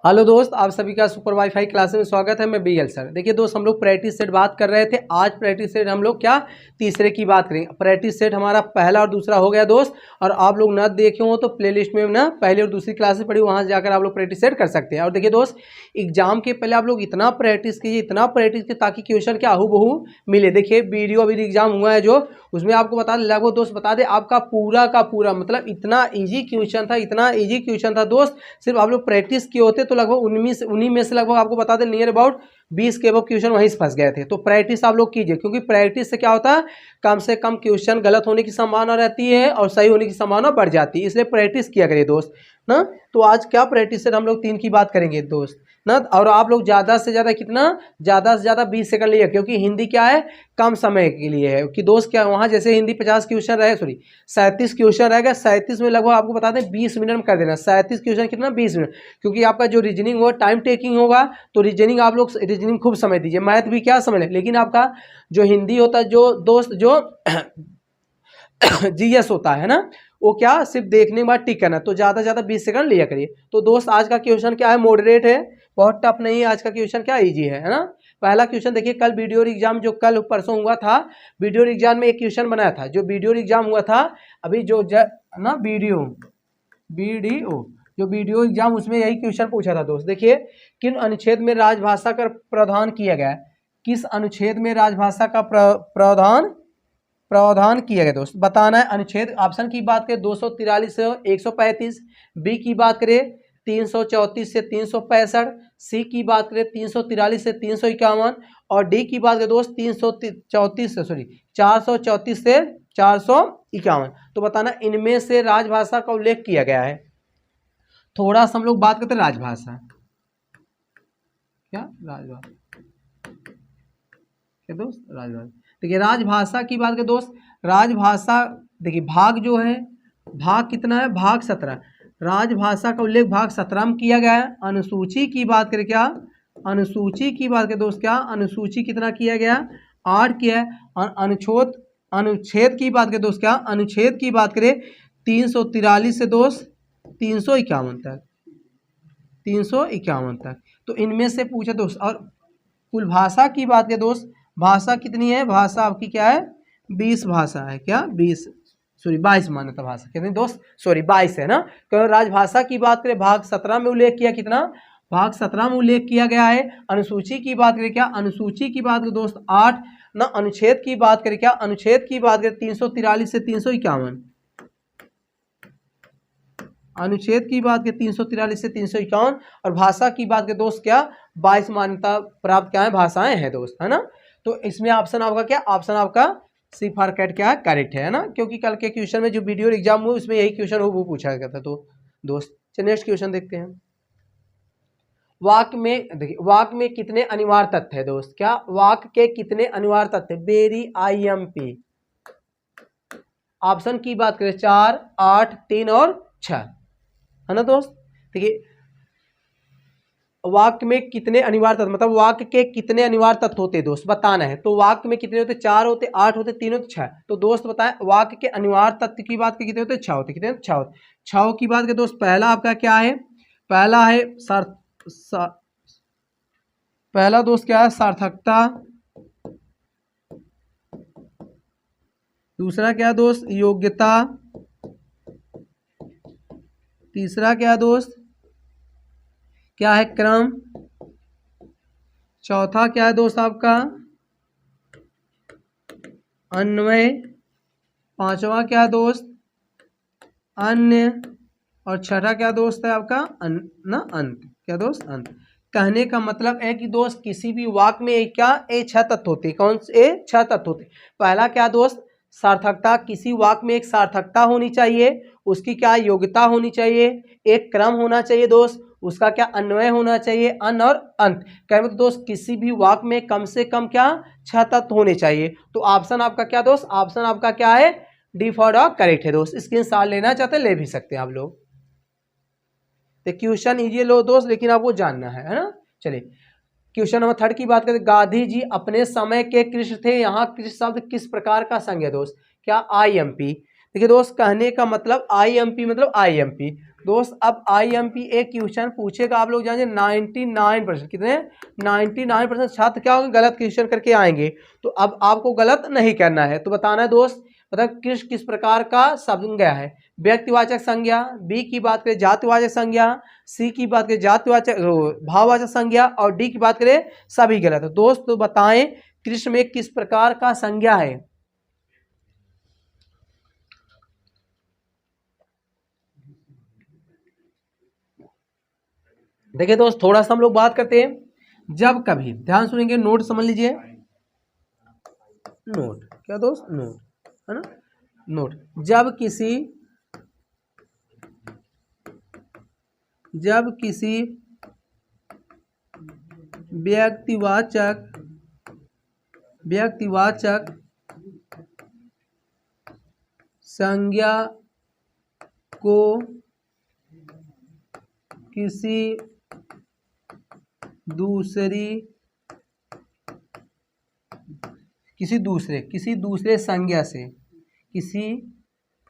Hello दोस्त, आप सभी का सुपर वाईफाई क्लास में स्वागत है। मैं बीएल सर। देखिए दोस्त, हम लोग प्रैक्टिस सेट बात कर रहे थे। आज प्रैक्टिस सेट हम लोग क्या तीसरे की बात करेंगे। प्रैक्टिस सेट हमारा पहला और दूसरा हो गया दोस्त। और आप लोग न देखे हो तो प्लेलिस्ट में ना पहली और दूसरी क्लासेस पढ़ी, वहाँ से जाकर आप लोग प्रैक्टिस सेट कर सकते हैं। और देखिए दोस्त, एग्जाम के पहले आप लोग इतना प्रैक्टिस कीजिए ताकि क्वेश्चन क्या हूबहू मिले। देखिए वीडियो अभी एग्जाम हुआ है जो, उसमें आपको बता दे, लगभग दोस्त बता दे आपका पूरा का पूरा मतलब इतना ईजी क्वेश्चन था दोस्त। सिर्फ आप लोग प्रैक्टिस किए होते तो लगभग उन्हीं में से लगभग आपको बता दें नियर अबाउट 20 के अब क्वेश्चन वहीं से फंस गए थे। तो प्रैक्टिस आप लोग कीजिए, क्योंकि प्रैक्टिस से क्या होता है, कम से कम क्वेश्चन गलत होने की संभावना रहती है और सही होने की संभावना बढ़ जाती है। इसलिए प्रैक्टिस किया करिए दोस्त ना। तो आज क्या प्रैक्टिस से हम लोग 3 की बात करेंगे दोस्त ना। और आप लोग ज़्यादा से ज़्यादा 20 सेकंड लिए, क्योंकि हिंदी क्या है कम समय के लिए है कि दोस्त क्या वहाँ जैसे हिंदी 50 क्वेश्चन रहे, 37 क्वेश्चन रहेगा। 37 में लगभग आपको बता दें 20 मिनट में कर देना। 37 क्वेश्चन कितना 20 मिनट, क्योंकि आपका जो रीजनिंग होगा टाइम टेकिंग होगा। तो रीजनिंग आप लोग रीजनिंग खूब समय दीजिए, मैथ भी क्या समझ लें, लेकिन आपका जो हिंदी होता है जो दोस्त जो जीएस होता है ना, वो क्या सिर्फ देखने के बाद टिक करना। तो ज़्यादा से ज़्यादा 20 सेकंड लिया करिए। तो दोस्त आज का क्वेश्चन क्या है, मॉडरेट है, बहुत टफ नहीं है। आज का क्वेश्चन क्या इजी है ना। पहला क्वेश्चन देखिए, कल वीडियो एग्जाम जो कल परसों हुआ था, वीडियो एग्जाम में एक क्वेश्चन बनाया था। जो वीडियो एग्जाम हुआ था अभी जो ना वीडियो जो वीडियो एग्जाम, उसमें यही क्वेश्चन पूछा था दोस्त। देखिए, किन अनुच्छेद में राजभाषा का प्रावधान किया गया है। किस अनुच्छेद में राजभाषा का प्रावधान किया गया दोस्त, बताना है अनुच्छेद। ऑप्शन की बात करें 243 से 135, बी की बात करें 334 से 365, सी की बात करें 343 से 351 और डी की बात करें दोस्त 434 से 451। तो बताना इनमें से राजभाषा का उल्लेख किया गया है। थोड़ा सा हम लोग बात करते हैं राजभाषा, क्या राजभाषा क्या दोस्त, राजभाषा। देखिए राजभाषा की बात करें दोस्त, राजभाषा देखिए भाग जो है, भाग कितना है, भाग 17। राजभाषा का उल्लेख भाग 17 में किया गया है। अनुसूची की बात करें क्या, अनुसूची की बात करें दोस्त, क्या अनुसूची कितना किया गया, 8 किया है। और अनुच्छेद की बात करें दोस्त, क्या अनुच्छेद की बात करें 343 से दोस्त 351 तक, 351 तक। तो इनमें से पूछा दोस्त। और कुल भाषा की बात करें दोस्त, भाषा कितनी है, भाषा आपकी क्या है 20 भाषा है, क्या 22 मान्यता भाषा कितनी दोस्त, 22 है ना। तो राजभाषा की बात करें भाग 17 में उल्लेख किया, कितना भाग 17 में उल्लेख किया गया है। अनुसूची की बात करें क्या, अनुसूची की बात करें दोस्त 8 ना। अनुच्छेद की बात करें क्या, अनुच्छेद की बात करें 343 से 351, अनुच्छेद की बात करें 343 से 351। और भाषा की बात करें दोस्त क्या 22 मान्यता प्राप्त क्या है भाषाएं हैं दोस्त, है ना। तो इसमें ऑप्शन आपका क्या, ऑप्शन आपका सी फॉर कैट क्या है करेक्ट है ना। क्योंकि कल के क्वेश्चन में जो वीडियो एग्जाम हुआ उसमें यही क्वेश्चन वो पूछा गया था। तो दोस्त चलिए नेक्स्ट क्वेश्चन देखते हैं। वाक्य में देखिए, वाक्य में कितने अनिवार्य तथ्य है दोस्त, क्या वाक्य के कितने अनिवार्य तथ्य, वेरी IMP। ऑप्शन की बात करें 4, 8, 3 और 6, है ना दोस्त। देखिए वाक्य में कितने अनिवार्य तत्व, मतलब वाक्य के कितने अनिवार्य तत्व होते हैं दोस्त बताना है। तो वाक्य में कितने होते, 4 होते, 8 होते, 3 होते, 6। तो दोस्त बताएं वाक्य के अनिवार्य तत्व की बात के कितने होते, 6 होते, कितने 6 होते। 6 की बात के दोस्त पहला आपका क्या है, पहला है पहला दोस्त क्या है सार्थकता। दूसरा क्या दोस्त योग्यता। तीसरा क्या दोस्त क्या है क्रम। चौथा क्या है दोस्त आपका अन्वय। पांचवा क्या दोस्त अन्य। और छठा क्या दोस्त है आपका अंत, क्या दोस्त अंत। कहने का मतलब है कि दोस्त किसी भी वाक्य में क्या 6 तत्व होते, कौन से 6 तत्व होते। पहला क्या दोस्त सार्थकता, किसी वाक्य में एक सार्थकता होनी चाहिए, उसकी क्या योग्यता होनी चाहिए, एक क्रम होना चाहिए दोस्त, उसका क्या अन्वय होना चाहिए, अन और अंत। कहने मतलब दोस्त किसी भी वाक्य में कम से कम क्या 6 तत्व होने चाहिए। तो ऑप्शन आपका क्या दोस्त, ऑप्शन आपका क्या है डी फॉर द करेक्ट है दोस्त। स्क्रीनशॉट लेना चाहते ले भी सकते हैं आप लोग। तो क्वेश्चन इजी लो दोस्त, लेकिन आपको जानना है ना। चलिए क्वेश्चन नंबर 3 की बात करें। गांधी जी अपने समय के कृष्ण थे, यहाँ कृष्ण शब्द किस प्रकार का संज्ञा दोस्त, क्या IMP। देखिए दोस्त, कहने का मतलब आईएमपी मतलब आईएमपी दोस्त। अब आईएमपी एक क्वेश्चन पूछेगा, आप लोग जानिए 99% कितने 99% छात्र क्या होंगे, गलत क्वेश्चन करके आएंगे। तो अब आपको गलत नहीं करना है, तो बताना है दोस्त मतलब किस प्रकार का संज्ञा है। व्यक्तिवाचक संज्ञा, बी की बात करें जातिवाचक संज्ञा, सी की बात करें जातिवाचक भाववाचक संज्ञा, और डी की बात करें सभी गलत है। दोस्त तो बताएं कृष्ण में किस प्रकार का संज्ञा है। देखिए दोस्त, थोड़ा सा हम लोग बात करते हैं। जब कभी, ध्यान सुनेंगे, नोट समझ लीजिए, नोट क्या दोस्त, नोट है ना, नोट। जब किसी व्यक्तिवाचक संज्ञा को किसी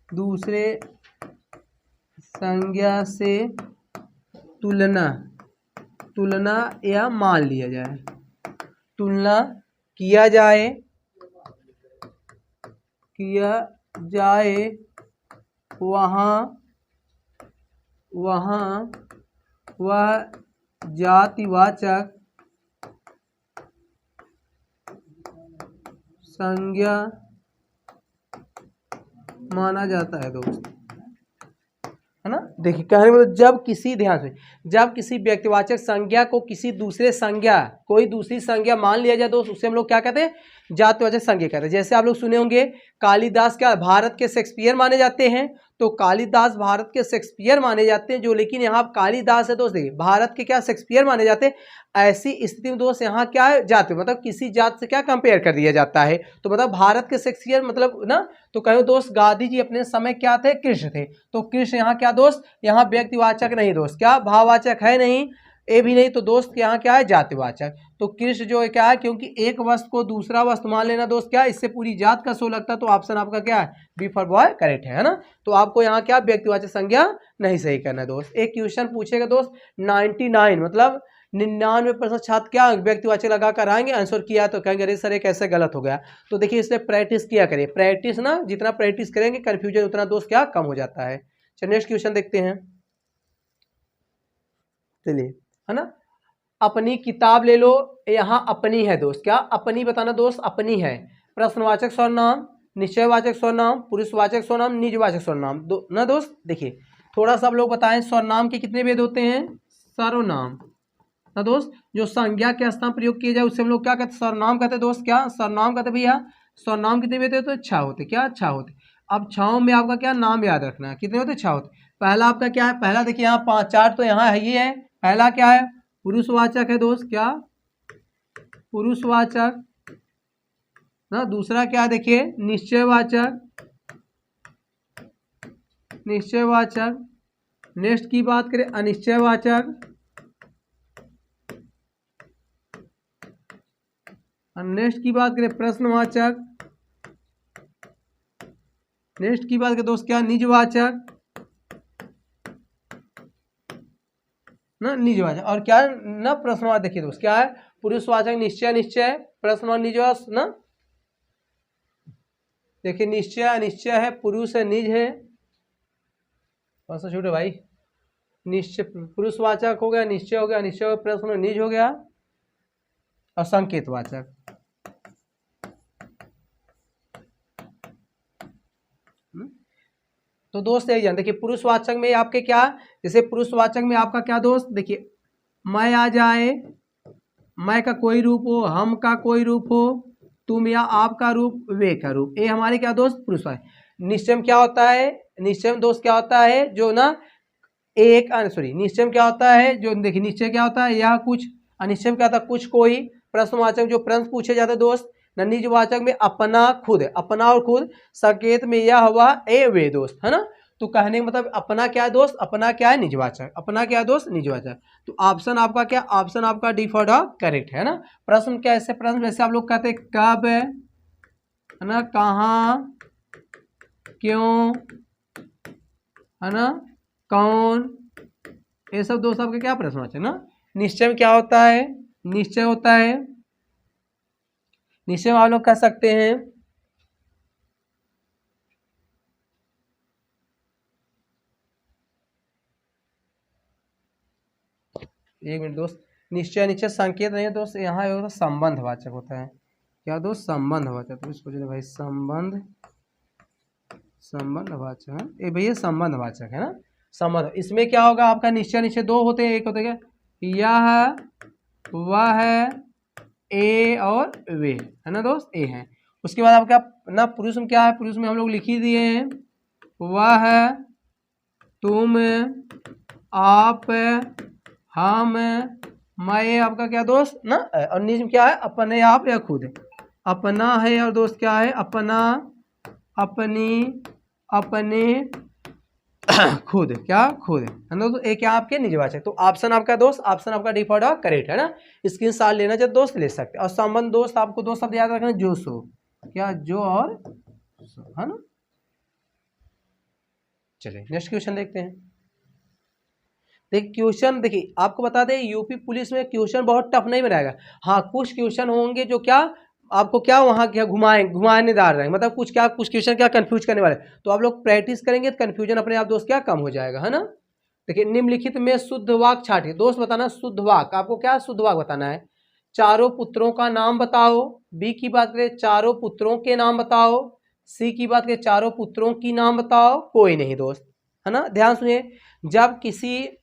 दूसरे संज्ञा से तुलना या मान लिया जाए, तुलना किया जाए वहाँ वह जातिवाचक संज्ञा माना जाता है दोस्त, है ना। देखिए कहने में जब किसी, ध्यान से, जब किसी व्यक्तिवाचक संज्ञा को किसी दूसरे संज्ञा, कोई दूसरी संज्ञा मान लिया जाए दोस्त, उसे हम लोग क्या कहते हैं, जातिवाचक संज्ञा कहते हैं। जैसे आप लोग सुने होंगे कालिदास क्या भारत के शेक्सपियर माने जाते हैं, तो कालिदास भारत के शेक्सपियर माने जाते हैं जो, लेकिन यहाँ कालिदास है दोस्त, देखिए भारत के क्या शेक्सपियर माने जाते हैं। ऐसी स्थिति में दोस्त यहाँ क्या है, जाति मतलब किसी जात से क्या कंपेयर कर दिया जाता है, तो मतलब भारत के शेक्सपियर मतलब ना। तो कहो दोस्त गांधी जी अपने समय क्या थे, कृष्ण थे, तो कृष्ण यहाँ क्या दोस्त, यहाँ व्यक्तिवाचक नहीं दोस्त, क्या भाववाचक है नहीं, ए भी नहीं, तो दोस्त यहाँ क्या है, जातिवाचक। तो कृष्ण जो है क्या है, क्योंकि एक वस्तु को दूसरा वस्तु मान लेना दोस्त क्या है, इससे पूरी जात का शो लगता है, तो ऑप्शन आपका क्या है, बी फॉर बॉय करेक्ट है ना। तो आपको यहाँ क्या व्यक्तिवाचक संज्ञा नहीं सही करना है दोस्त। एक क्वेश्चन पूछेगा दोस्त 99 मतलब 99% छात्र क्या व्यक्तिवाचक लगा कर आएंगे, आंसर किया तो कहेंगे अरे सर ये कैसे गलत हो गया। तो देखिए इसलिए प्रैक्टिस किया करिए, प्रैक्टिस ना जितना प्रैक्टिस करेंगे कंफ्यूजन उतना दोस्त क्या कम हो जाता है। चलिए नेक्स्ट क्वेश्चन देखते हैं, चलिए, है ना। अपनी किताब ले लो, यहाँ अपनी है दोस्त, क्या अपनी बताना दोस्त, अपनी है। प्रश्नवाचक सर्वनाम, निश्चयवाचक सर्वनाम, पुरुषवाचक सर्वनाम, निजवाचक सर्वनाम ना दोस्त। देखिए थोड़ा सा आप लोग बताएं सर्वनाम के कितने भेद होते हैं, सर्वनाम ना दोस्त, जो संज्ञा के स्थान प्रयोग किए जाए उससे हम लोग क्या कहते हैं, सर्वनाम कहते हैं दोस्त, क्या सर्वनाम कहते हैं भैया। सर्वनाम कितने भेद होते हैं, 6 होते, क्या 6 होते। अब 6 में आपका क्या नाम याद रखना है, कितने होते, 6 होते। पहला आपका क्या है, पहला देखिए यहाँ 5 4 तो यहाँ है ही है। पहला क्या है, पुरुषवाचक है दोस्त, क्या पुरुषवाचक ना। दूसरा क्या देखिए, निश्चयवाचक, निश्चयवाचक। नेक्स्ट की बात करें अनिश्चयवाचक, नेक्स्ट की बात करें प्रश्नवाचक, नेक्स्ट की बात करें दोस्त क्या निजवाचक ना, निजवाचक। और क्या ना प्रश्नवाचक, देखिए दोस्त क्या है, पुरुषवाचक निश्चय निश्चय, प्रश्न और निजवाचक ना। देखिए निश्चय अनिश्चय है, पुरुष है निज है, कौन सा छूटे भाई, निश्चय पुरुषवाचक हो गया, निश्चय हो गया, अनिश्चय हो गया, प्रश्न निज हो गया, और संकेतवाचक। तो दोस्त यही जान, देखिए पुरुषवाचक में आपके क्या, जैसे पुरुषवाचक में आपका क्या दोस्त, देखिए मैं आ जाए, मैं का कोई रूप हो, हम का कोई रूप हो, तुम या आप का रूप, वे का रूप, ये हमारे क्या दोस्त पुरुषवाचक। निश्चय में क्या होता है, निश्चय में दोस्त क्या होता है जो ना एक, सॉरी निश्चय में क्या होता है जो, देखिए निश्चय क्या होता है यह कुछ, अनिश्चय में क्या होता है कुछ कोई। प्रश्नवाचक जो प्रश्न पूछे जाते दोस्त, निजवाचक में अपना खुद, अपना और खुद। संकेत में यह हुआ ए वे दोस्त, है ना। तो कहने का मतलब अपना क्या है दोस्त, अपना क्या है निजवाचक, अपना क्या है दोस्त निजवाचक। तो ऑप्शन आपका क्या, ऑप्शन आपका डी फॉर द करेक्ट है ना। प्रश्न कैसे, प्रश्न वैसे आप लोग कहते हैं कब है ना, कहाँ, क्यों, है ना, कौन, ये सब दोस्त आपके क्या प्रश्न होते हैं ना। निश्चय में क्या होता है, निश्चय होता है, निश्चय में आप लोग कह सकते हैं एक मिनट दोस्त, निश्चय निश्चय संकेत नहीं है दोस्त, यहाँ होता संबंधवाचक होता है। क्या दोस्त, संबंधवाचक। तो इसको जो भाई संबंधवाचक है, ये भैया संबंधवाचक है ना, संबंध। इसमें क्या होगा आपका, निश्चय निश्चय दो होते हैं, एक होते क्या, यह, वह, ए और वे, है ना दोस्त, ए है। उसके बाद आपका ना पुरुष में क्या है, पुरुष में हम लोग लिख ही दिए हैं, वह, तुम, आप, हम, मैं, आपका क्या दोस्त ना, और निज में क्या है, अपने आप या खुद, अपना है, और दोस्त क्या है, अपना, अपनी, अपने, खुद, क्या खुद, है ना। तो एक क्या आपके निजवाचक। तो ऑप्शन आपका दोस्त, ऑप्शन आपका डिफॉल्ट और करेक्ट है ना। स्क्रीन शॉट लेना चाहे दोस्त ले सकते हैं। और संबंध दोस्त आपको दो शब्द याद रखना, जो सो, क्या जो और सो, है ना। चलिए नेक्स्ट क्वेश्चन देखते हैं। देखिए क्वेश्चन, देखिए आपको बता दें यूपी पुलिस में क्वेश्चन बहुत टफ नहीं बनाएगा। हाँ कुछ क्वेश्चन होंगे जो क्या आपको क्या वहाँ क्या घुमानेदार रहेंगे, मतलब कुछ क्या, कुछ क्वेश्चन क्या कंफ्यूज करने वाले। तो आप लोग प्रैक्टिस करेंगे तो कंफ्यूजन अपने आप दोस्त क्या कम हो जाएगा, है ना। देखिए निम्नलिखित में शुद्ध वाक्य छाटिए। दोस्त बताना शुद्ध वाक्य, आपको क्या शुद्ध वाक्य बताना है। चारों पुत्रों का नाम बताओ। बी की बात करें चारों पुत्रों के नाम बताओ। सी की बात करें चारों पुत्रों की नाम बताओ। कोई नहीं दोस्त, है ना। ध्यान सुनिए, जब किसी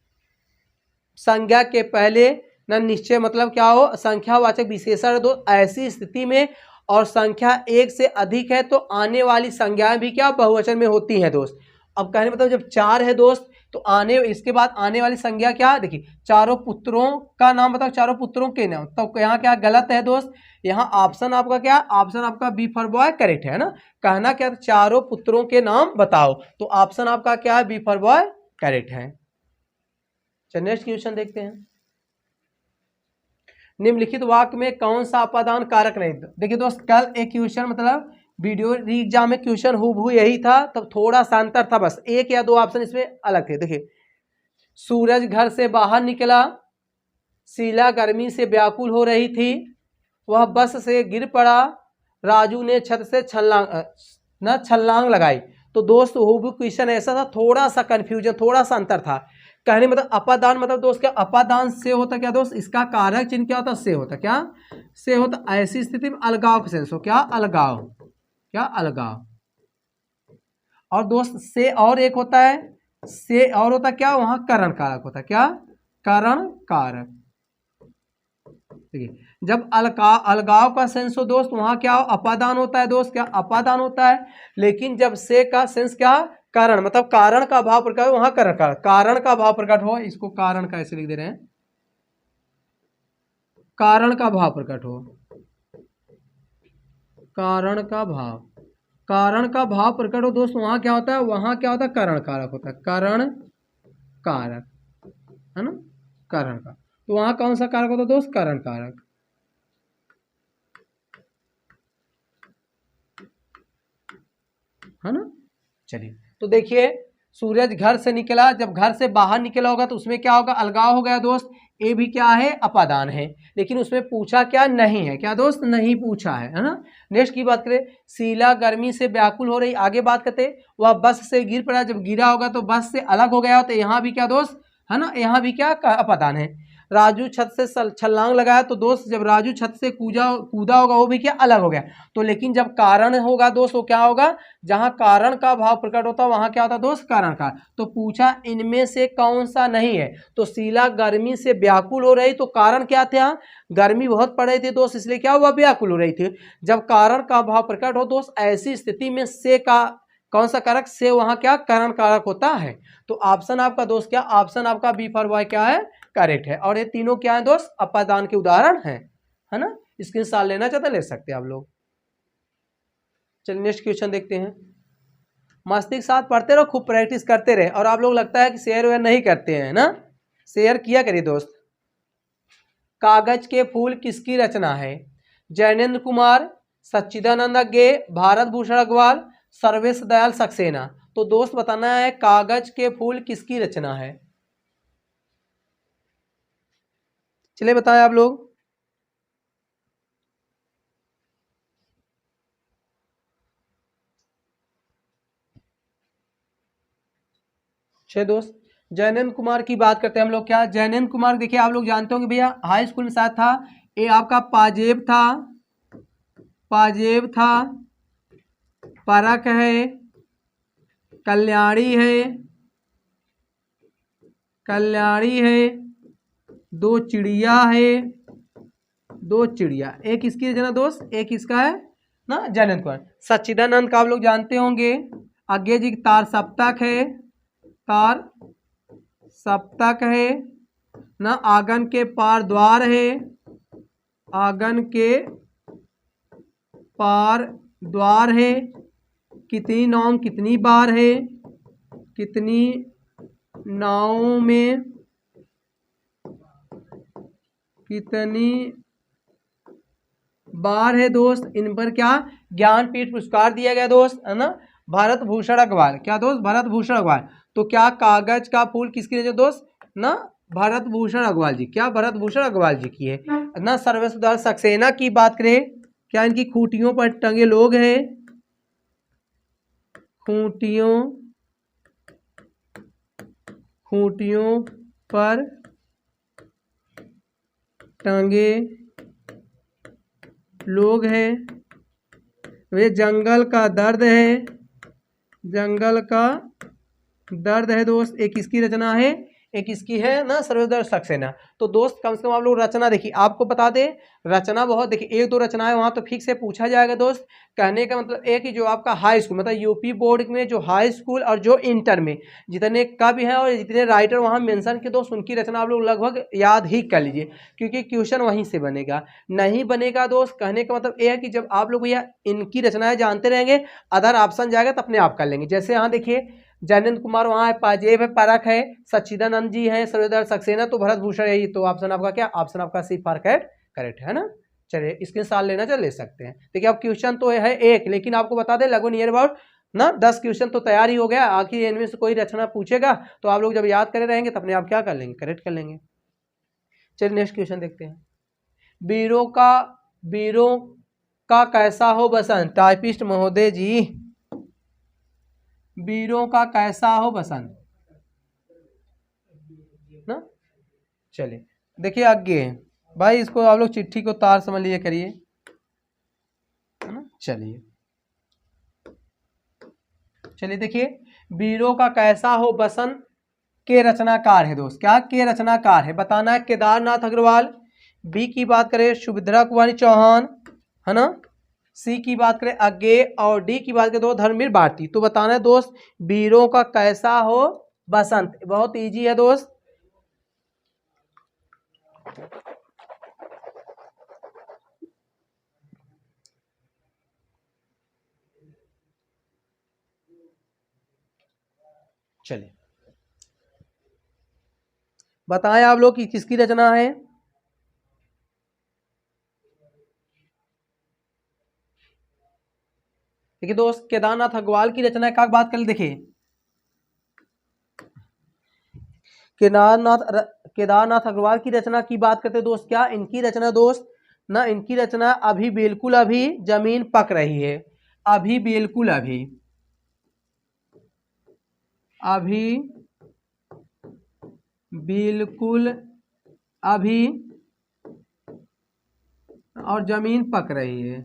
संज्ञा के पहले न निश्चय मतलब क्या हो, संख्यावाचक विशेषण दो, ऐसी स्थिति में और संख्या एक से अधिक है तो आने वाली संज्ञाएं भी क्या बहुवचन में होती हैं दोस्त। अब कहने मतलब जब चार है दोस्त तो आने, इसके बाद आने वाली संज्ञा क्या, देखिए चारों पुत्रों का नाम बताओ, चारों पुत्रों के नाम। तो यहाँ क्या गलत है दोस्त, यहाँ ऑप्शन आपका क्या, ऑप्शन आपका बी फॉर बॉय करेक्ट है ना। कहना क्या, चारों पुत्रों के नाम बताओ, तो ऑप्शन आपका क्या है, बी फॉर बॉय करेक्ट है। चलिए नेक्स्ट क्वेश्चन देखते हैं। निम्नलिखित वाक्य में कौन सा अपादान कारक नहीं। देखिए दोस्त कल एक क्वेश्चन मतलब वीडियो एग्जाम में क्वेश्चन हूबहू यही था, तब थोड़ा सा अंतर था, बस एक या दो ऑप्शन इसमें अलग थे। देखिए सूरज घर से बाहर निकला, शीला गर्मी से व्याकुल हो रही थी, वह बस से गिर पड़ा, राजू ने छत से छलांग लगाई। तो दोस्त हूबहू क्वेश्चन ऐसा था, थोड़ा सा कंफ्यूजन, थोड़ा सा अंतर था। कहने मतलब अपादान मतलब दोस्त क्या, अपादान से होता क्या दोस्त, इसका कारक चिन्ह क्या होता, से होता, क्या से होता। ऐसी स्थिति में अलगाव का सेंस हो, क्या अलगाव, क्या अलगाव। और दोस्त से और एक होता है, से और होता क्या, वहां करण कारक होता, क्या करण कारक। देखिए जब अलगाव का सेंस हो दोस्त वहां क्या हो, अपादान होता है दोस्त, क्या अपादान होता है। लेकिन जब से का सेंस क्या, कारण मतलब कारण का भाव प्रकट हो, वहां कारण का भाव प्रकट हो, इसको कारण का ऐसे लिख दे रहे हैं, कारण का भाव प्रकट हो, कारण का भाव, कारण का भाव प्रकट हो दोस्त, वहां क्या होता है, वहां क्या होता है, करण कारक होता है, करण कारक, है ना, करण का। तो वहां कौन सा कारक होता है दोस्त, करण कारक, है ना। चलिए तो देखिए सूरज घर से निकला, जब घर से बाहर निकला होगा तो उसमें क्या होगा, अलगाव हो गया दोस्त। ये भी क्या है, अपादान है, लेकिन उसमें पूछा क्या नहीं है, क्या दोस्त नहीं पूछा है ना। नेक्स्ट की बात करें, शीला गर्मी से व्याकुल हो रही, आगे बात करते वह बस से गिर पड़ा, जब गिरा होगा तो बस से अलग हो गया, तो यहाँ भी क्या दोस्त, है ना, यहाँ भी क्या अपादान है। राजू छत से छलांग लगाया, तो दोस्त जब राजू छत से कूदा होगा वो भी क्या अलग हो गया। तो लेकिन जब कारण होगा दोस्त वो क्या होगा, जहां कारण का भाव प्रकट होता है वहां क्या होता है दोस्त, कारण का। तो पूछा इनमें से कौन सा नहीं है, तो शीला गर्मी से व्याकुल हो रही, तो कारण क्या था, गर्मी बहुत पड़ रही थी दोस्त, इसलिए क्या हुआ, व्याकुल हो रही थी। जब कारण का भाव प्रकट हो दोस्त ऐसी स्थिति में से का कौन सा कारक, से वहां क्या कारण कारक होता है। तो ऑप्शन आपका दोस्त क्या, ऑप्शन आपका बी फॉर बॉय क्या है, करेक्ट है। और ये तीनों क्या है दोस्त, अपादान के उदाहरण है ना। स्क्रीनशॉट लेना चाहते ले सकते हैं आप लोग। चलिए नेक्स्ट क्वेश्चन देखते हैं। मस्ती के साथ पढ़ते रहो, खूब प्रैक्टिस करते रहे। और आप लोग लगता है कि शेयर वेयर नहीं करते हैं ना, शेयर किया करिए दोस्त। कागज के फूल किसकी रचना है, जैनेन्द्र कुमार, सच्चिदानंद अज्ञे, भारत भूषण अग्रवाल, सर्वेश दयाल सक्सेना। तो दोस्त बताना है कागज के फूल किसकी रचना है। चलिए बताएं आप लोग। छह दोस्त, जैनेन्द्र कुमार की बात करते हैं हम लोग। क्या जैनेन्द्र कुमार, देखिए आप लोग जानते होंगे भैया, हाई स्कूल में शायद था। ये आपका पाजेब था, पाजेब था, परख है, कल्याणी है, कल्याणी है, दो चिड़िया है, दो चिड़िया। एक इसकी रचना दोस्त, एक इसका है ना जैनेन्द्र कुमार। सच्चिदानंद का आप लोग जानते होंगे, आगे जी तार सप्तक है, तार सप्तक है ना, आंगन के पार द्वार है, आंगन के पार द्वार है, कितनी नाव कितनी बार है, कितनी नाव में कितनी बार है दोस्त। इन पर क्या ज्ञानपीठ पुरस्कार दिया गया दोस्त, है ना, भारत भूषण अग्रवाल। क्या दोस्त, भारत भूषण अग्रवाल। तो क्या कागज का फूल किसकी रचना दोस्त ना, भारत भूषण अग्रवाल जी। क्या भारत भूषण अग्रवाल जी की है ना। सर्वेश दयाल सक्सेना की बात करें, क्या इनकी खूंटियों पर टंगे लोग हैं, खूंटियों, खूंटियों पर टंगे लोग हैं, वे जंगल का दर्द है, जंगल का दर्द है दोस्त। एक इसकी रचना है, एक इसकी है ना सर्वेश दयाल सक्सेना। तो दोस्त कम से कम आप लोग रचना देखिए, आपको बता दे रचना बहुत देखिए, एक दो रचनाएं वहां तो फिक्स से पूछा जाएगा दोस्त। कहने का मतलब एक ही, जो आपका हाई स्कूल मतलब यूपी बोर्ड में जो हाई स्कूल और जो इंटर में जितने कवि हैं और जितने राइटर वहां मेंशन के दोस्त, उनकी रचना आप लोग लगभग याद ही कर लीजिए, क्योंकि क्वेश्चन वहीं से बनेगा। नहीं बनेगा दोस्त, कहने का मतलब ये है कि जब आप लोग भैया इनकी रचनाएं जानते रहेंगे, अदर ऑप्शन जाएगा तो अपने आप कर लेंगे। जैसे यहाँ देखिए जैनेन्द्र कुमार वहाँ है, पाजेब है, परख है, सच्चिदानंद जी है, सर्वेश दयाल सक्सेना, तो भरत भूषण है। तो ऑप्शन आपका क्या, ऑप्शन आपका सी फॉर कैट करेक्ट है ना। चलिए इसके साल लेना चल ले सकते हैं। देखिए अब क्वेश्चन तो है एक, लेकिन आपको बता दें लगभग नियर अबाउट ना 10 क्वेश्चन तो तैयार ही हो गया। आखिर इनमें से कोई रचना पूछेगा तो आप लोग जब याद करे रहेंगे तो अपने आप क्या कर लेंगे, करेक्ट कर लेंगे। चलिए नेक्स्ट क्वेश्चन देखते हैं। वीरों का कैसा हो बसंत। टाइपिस्ट महोदय जी, वीरों का कैसा हो बसंत ना। चलिए देखिए आगे भाई, इसको आप लोग चिट्ठी को तार समझ लिए करिए, है ना। चलिए देखिए, वीरों का कैसा हो बसंत के रचनाकार है दोस्त। क्या के रचनाकार है बताना है। केदारनाथ अग्रवाल। बी की बात करें सुभद्रा कुमारी चौहान, है ना। सी की बात करें अज्ञे, और डी की बात करें तो धर्मवीर भारती। तो बताना है दोस्त वीरों का कैसा हो बसंत। बहुत इजी है दोस्त। चलिए बताएं आप लोग कि किसकी रचना है। देखिए दोस्त केदारनाथ अग्रवाल की रचना का बात कर, देखिए केदारनाथ अग्रवाल की रचना की बात करते दोस्त। क्या इनकी रचना दोस्त ना, इनकी रचना अभी बिल्कुल अभी जमीन पक रही है। अभी बिल्कुल अभी, अभी बिल्कुल अभी और जमीन पक रही है,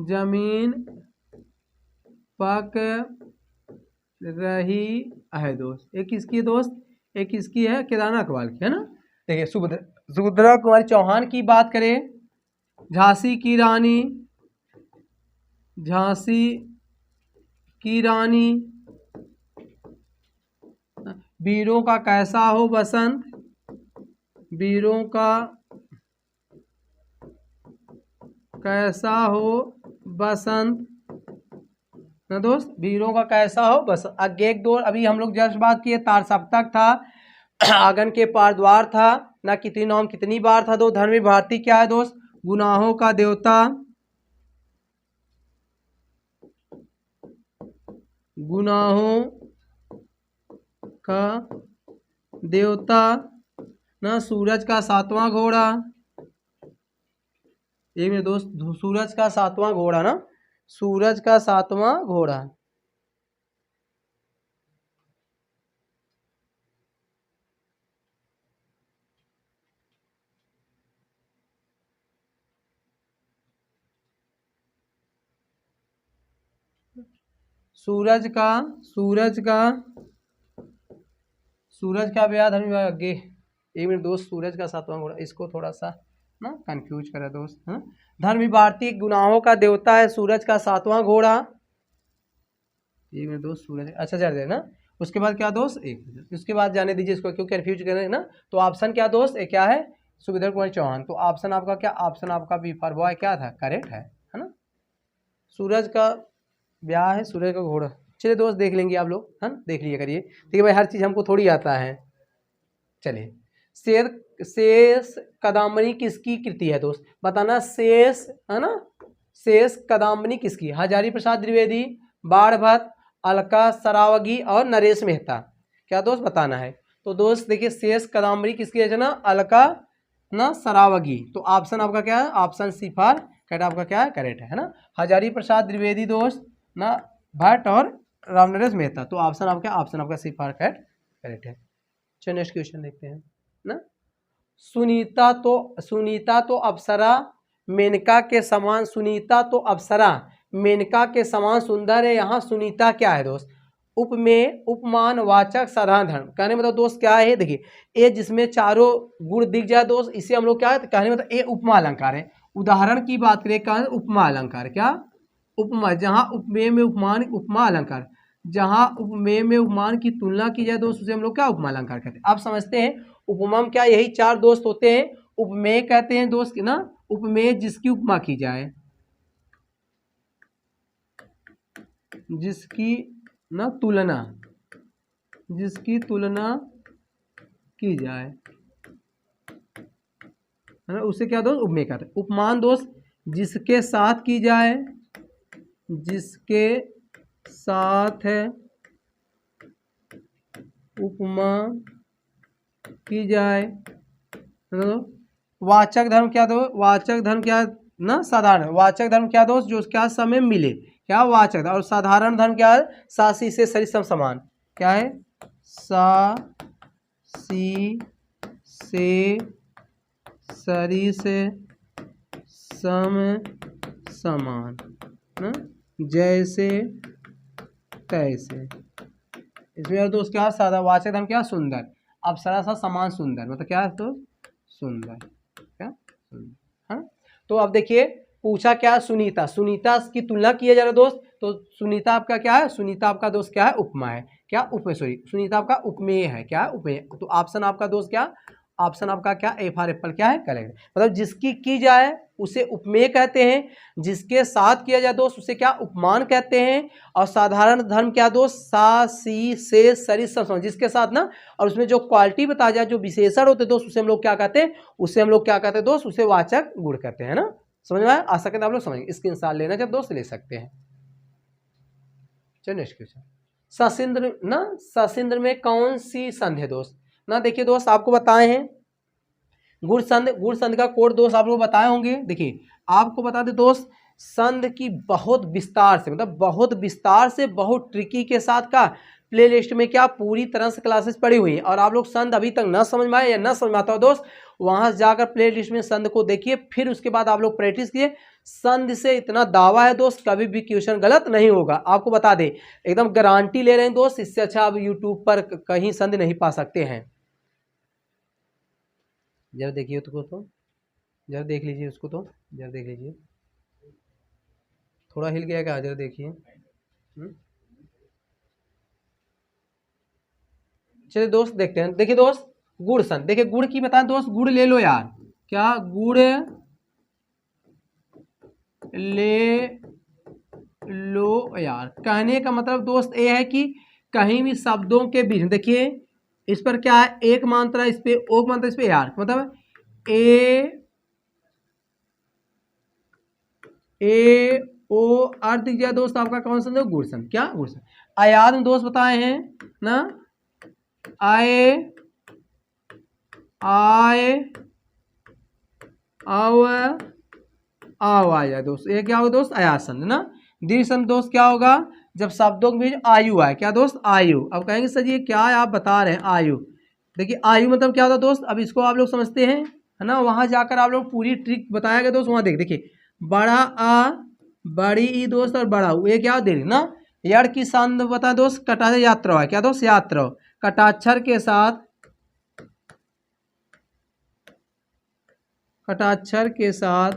जमीन पक रही है दोस्त। एक किसकी दोस्त, एक किसकी है केदारनाथ अग्रवाल की, है ना। देखिए सुभद्रा कुमारी चौहान की बात करें, झांसी की रानी, झांसी की रानी, वीरों का कैसा हो बसंत, वीरों का कैसा हो बसंत ना दोस्त, वीरों का कैसा हो बसंत। आगे एक दो अभी हम लोग जस्ट बात किए, तार सप्तक था, आंगन के पार द्वार था ना, कितनी नाम कितनी बार था। दो धर्मवीर भारती क्या है दोस्त, गुनाहों का देवता, गुनाहों का देवता ना सूरज का सातवां घोड़ा। एक मेरे दोस्त, सूरज का सातवां घोड़ा ना, सूरज का सातवां घोड़ा। सूरज का सूरज का सूरज का व्याह धर्म आगे। एक मिनट दोस्त, सूरज का सातवां घोड़ा, इसको थोड़ा सा ना कंफ्यूज करा दोस्त। हाँ, धर्म भारतीय गुनाहों का देवता है सूरज का सातवां घोड़ा। एक मिनट दोस्त, सूरज अच्छा चल रहे ना। उसके बाद क्या दोस्त, एक उसके बाद जाने दीजिए इसको, क्यों कंफ्यूज कर रहे हैं ना। तो ऑप्शन क्या दोस्त, एक क्या है, सुखदेव कुमार चौहान। तो ऑप्शन आपका क्या, ऑप्शन आपका बी फॉर बॉय क्या था, करेक्ट है ना। सूरज का ब्याह है, सूरज का घोड़ा। चलिए दोस्त देख लेंगे आप लोग, है ना, देख लिया करिए। ठीक है भाई, हर चीज़ हमको थोड़ी आता है। चलिए, शेष कदम्बनी किसकी कृति है दोस्त, बताना। शेष है ना, शेष कदम्बनी किसकी, हजारी प्रसाद द्विवेदी, बाण भट्ट, अलका सरावगी और नरेश मेहता। क्या दोस्त बताना है। तो दोस्त देखिए, शेष कदम्बनी किसकी रचना, अलका ना सरावगी। तो ऑप्शन आपका क्या है, ऑप्शन सी फॉर करेक्ट आपका क्या है, करेक्ट है ना। हजारी प्रसाद द्विवेदी दोस्त ना, भट्ट और रामनरेश मेहता। तो ऑप्शन आपका, ऑप्शन आपका सी फॉर करेक्ट है। चलिए नेक्स्ट क्वेश्चन देखते हैं ना। सुनीता तो अप्सरा मेनका के समान, सुनीता तो अप्सरा मेनका के समान सुंदर है। यहाँ सुनीता क्या है दोस्त, उपमेय, उपमान, वाचक, साधारण धर्म। कहने मतलब दोस्त क्या है, देखिए ए जिसमें चारों गुण दिख जाए दोस्त, इसे हम लोग क्या है, कहने मतलब ए उपमा अलंकार है। उदाहरण की बात करें, क्या है उपमा अलंकार, क्या उपमा, जहाँ उपमेय में उपमान, उपमा अलंकार, जहाँ उपमेय में उपमान की तुलना की जाए दोस्त, उसे हम लोग क्या उपमा अलंकार कहते हैं। आप समझते हैं उपमा में क्या यही चार दोस्त होते हैं। उपमेय कहते हैं दोस्त ना, उपमेय जिसकी उपमा की जाए, जिसकी ना तुलना, जिसकी तुलना की जाए, है ना, उसे क्या दोस्त उपमेय कहते हैं। उपमान दोस्त जिसके साथ की जाए, जिसके साथ है उपमा की जाए। वाचक धर्म क्या दो, वाचक धर्म क्या ना, साधारण। वाचक धर्म क्या दोस्त, जो क्या समय मिले, क्या वाचक धर्म। और साधारण धर्म क्या है, सासी से सरी सम समान, क्या है, सा सी से सरी से सम समान ना, जैसे तैसे। इसमें यार दोस्त क्या, सादा वाचक धर्म क्या, सुंदर। अब सारा सा समान सुंदर, मतलब क्या है तो सुंदर, क्या सुंदर, है। तो अब देखिए पूछा क्या, सुनीता, सुनीता की तुलना किया जा रहा है दोस्त। तो सुनीता आपका क्या है, सुनीता आपका दोस्त क्या है, उपमा है, क्या उपमेय, सॉरी सुनीता आपका उपमेय है, क्या उपमेय। तो ऑप्शन आपका दोस्त क्या, ऑप्शन आपका क्या, ए फॉर एप्पल क्या है, करेक्ट। मतलब जिसकी की जाए उसे उपमेय कहते हैं, जिसके साथ किया जाए दोस्त उसे क्या उपमान कहते हैं। और साधारण धर्म क्या दोस्त, सा सी से सरी सब, जिसके साथ ना, और उसमें जो क्वालिटी बताया जाए, जो विशेषण होते दोस्त, उसे हम लोग क्या कहते हैं, उसे हम लोग क्या कहते हैं दोस्त, उसे वाचक गुण कहते हैं ना। समझ में आया, आ सकते हैं आप लोग समझ, स्क्रीनशॉट लेना जब दोस्त ले सकते हैं। चलिए नेक्स्ट क्वेश्चन, सशिंद्र ना, सशिंद्र में कौन सी संधि है दोस्त ना। देखिए दोस्त आपको बताए हैं गुण संधि का कोड दोस्त आप लोग बताए होंगे। देखिए आपको बता दे दोस्त, संध की बहुत विस्तार से, मतलब बहुत विस्तार से, बहुत ट्रिकी के साथ का प्ले लिस्ट में क्या पूरी तरह से क्लासेस पड़ी हुई हैं। और आप लोग संध अभी तक न समझ में आए या न समझ में आता हो दोस्त, वहां से जाकर प्ले लिस्ट में संध को देखिए, फिर उसके बाद आप लोग प्रैक्टिस कीजिए। संध से इतना दावा है दोस्त, कभी भी क्वेश्चन गलत नहीं होगा, आपको बता दे, एकदम गारंटी ले रहे हैं दोस्त। इससे अच्छा आप यूट्यूब पर कहीं संध नहीं पा सकते हैं। जरा देखिए उसको, तो जरा देख लीजिए उसको, तो जरा देख लीजिए, थोड़ा हिल गया क्या, जरा देखिए। चलिए दोस्त देखते हैं। देखिए दोस्त गुड़ सन, देखिए गुड़ की बताएं दोस्त, गुड़ ले लो यार, क्या गुड़ ले लो यार। कहने का मतलब दोस्त ये है कि कहीं भी शब्दों के बीच, देखिए इस पर क्या है, एक मात्रा इस पे, ओ मात्रा इस पे यार, मतलब ए ओ अर्थ दिया दोस्त आपका कौन सा, गुड़ सन, क्या गुड़ सन। आयात में दोस्त बताए हैं ना, आए, आए, आओ आ जाए दोस्त, ये क्या होगा दोस्त, आयात संधि ना। दीर्घ संधि दोस्त क्या होगा, जब शब्दों के बीच आयु आए, क्या दोस्त, आयु। अब कहेंगे सर ये क्या है, आप बता रहे हैं आयु। देखिए आयु मतलब क्या होता है दोस्त, अब इसको आप लोग समझते हैं, है ना। वहां जाकर आप लोग पूरी ट्रिक बताया गया दोस्त, वहां देखिए बड़ा आ, बड़ी ई दोस्त और बड़ा ऊ, ये क्या दीर्घ ना। यड़ की संधि बता दोस्त, कटा यात्रा है, क्या दोस्त, यात्रा। कटाक्षर के साथ, कटाक्षर के साथ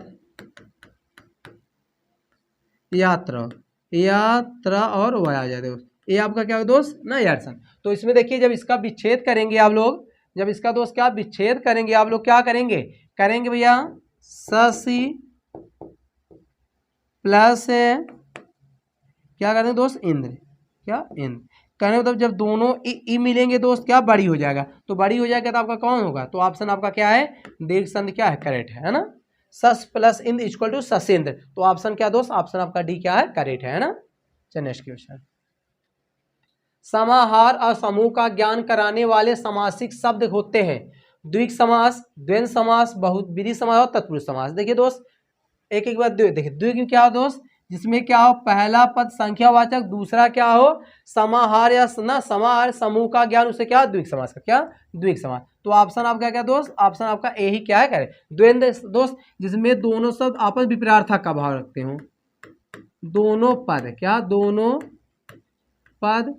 यात्रा, यात्रा और वह आ जाए दोस्त, ये आपका क्या होगा दोस्त ना, यार्सन। तो इसमें देखिए जब इसका विच्छेद करेंगे आप लोग, जब इसका दोस्त क्या विच्छेद करेंगे आप लोग, क्या करेंगे, करेंगे भैया ससी प्लस क्या करेंगे दोस्त, इंद्र, क्या इंद्र। कहने मतलब जब दोनों ई मिलेंगे दोस्त क्या बड़ी हो जाएगा, तो बड़ी हो जाएगा तो आपका कौन होगा, तो ऑप्शन आपका क्या है, दीर्घ संधि क्या है, करेक्ट है ना। सस प्लस इंद्र इक्वल टू ससेंद्र, तो ऑप्शन क्या दोस्त, ऑप्शन आपका डी क्या है, करेक्ट है ना। चलिए नेक्स्ट क्वेश्चन। समाहार और समूह का ज्ञान कराने वाले समासिक शब्द होते हैं द्विग समास, द्वंद्व समास, बहुविधि समास और तत्पुरुष समास। देखिए दोस्त एक एक बार देखिए, द्विग क्या हो दोस्त, जिसमें क्या हो पहला पद संख्यावाचक, दूसरा क्या हो समाहार या ना समाहार समूह का ज्ञान, उसे क्या द्विग समास का, क्या द्विग समास। तो ऑप्शन आपका क्या दोस्त, ऑप्शन आपका ए ही क्या है, करे द्वंद्व दोस्त, जिसमें दोनों शब्द आपस विपरीतार्थक का भाव रखते हो, दोनों पद, क्या दोनों पद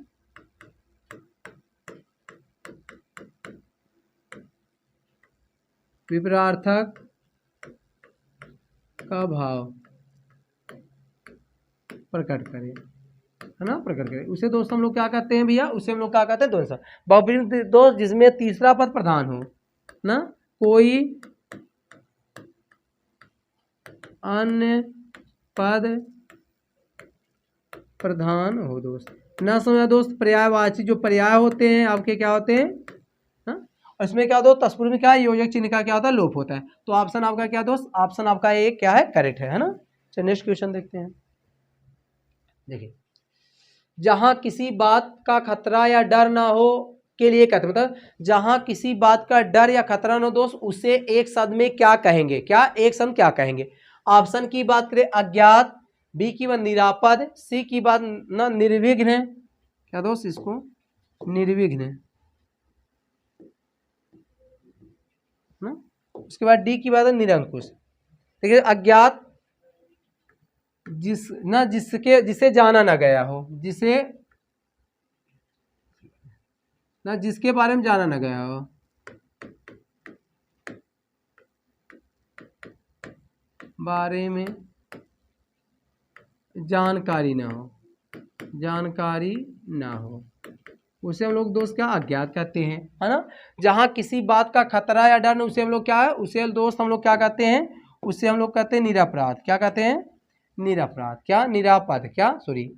विपरीतार्थक का भाव प्रकट करें, है ना, प्रकट करें, उसे दोस्त हम लोग क्या कहते हैं भैया, उसे हम लोग क्या कहते हैं दोस्त, बहुविधि दोस्त जिसमें तीसरा पद प्रधान हो ना, कोई अन्य पद प्रधान हो दोस्त ना, समझा दोस्त। पर्यायवाची जो पर्याय होते हैं आपके क्या होते हैं, इसमें क्या दोस्त तत्पुरुष में क्या है, योजक चिन्ह का क्या होता है, लोप होता है। तो ऑप्शन आपका क्या दोस्त, ऑप्शन आपका ए क्या है, करेक्ट है ना। चलिए नेक्स्ट क्वेश्चन देखते हैं। देखिए जहां किसी बात का खतरा या डर ना हो के लिए कहते हैं, मतलब जहां किसी बात का डर या खतरा ना दोस्त, उसे एक शब्द में क्या कहेंगे, क्या एक शब्द क्या कहेंगे। ऑप्शन की बात करें अज्ञात, बी की बात निरापद, सी की बात ना निर्विघ्न, क्या दोस्त इसको निर्विघ्न ना, उसके बाद डी की बात है निरंकुश। देखिए अज्ञात जिसे जाना ना गया हो, जिसके बारे में जाना ना गया हो, बारे में जानकारी ना हो, उसे हम लोग दोस्त क्या अज्ञात कहते हैं, है ना। जहां किसी बात का खतरा या डर, उसे हम लोग क्या है, उसे दोस्त हम लोग क्या कहते हैं, उसे हम लोग कहते हैं निरपराध, क्या कहते हैं, निरपराध, क्या निरापद, क्या सॉरी,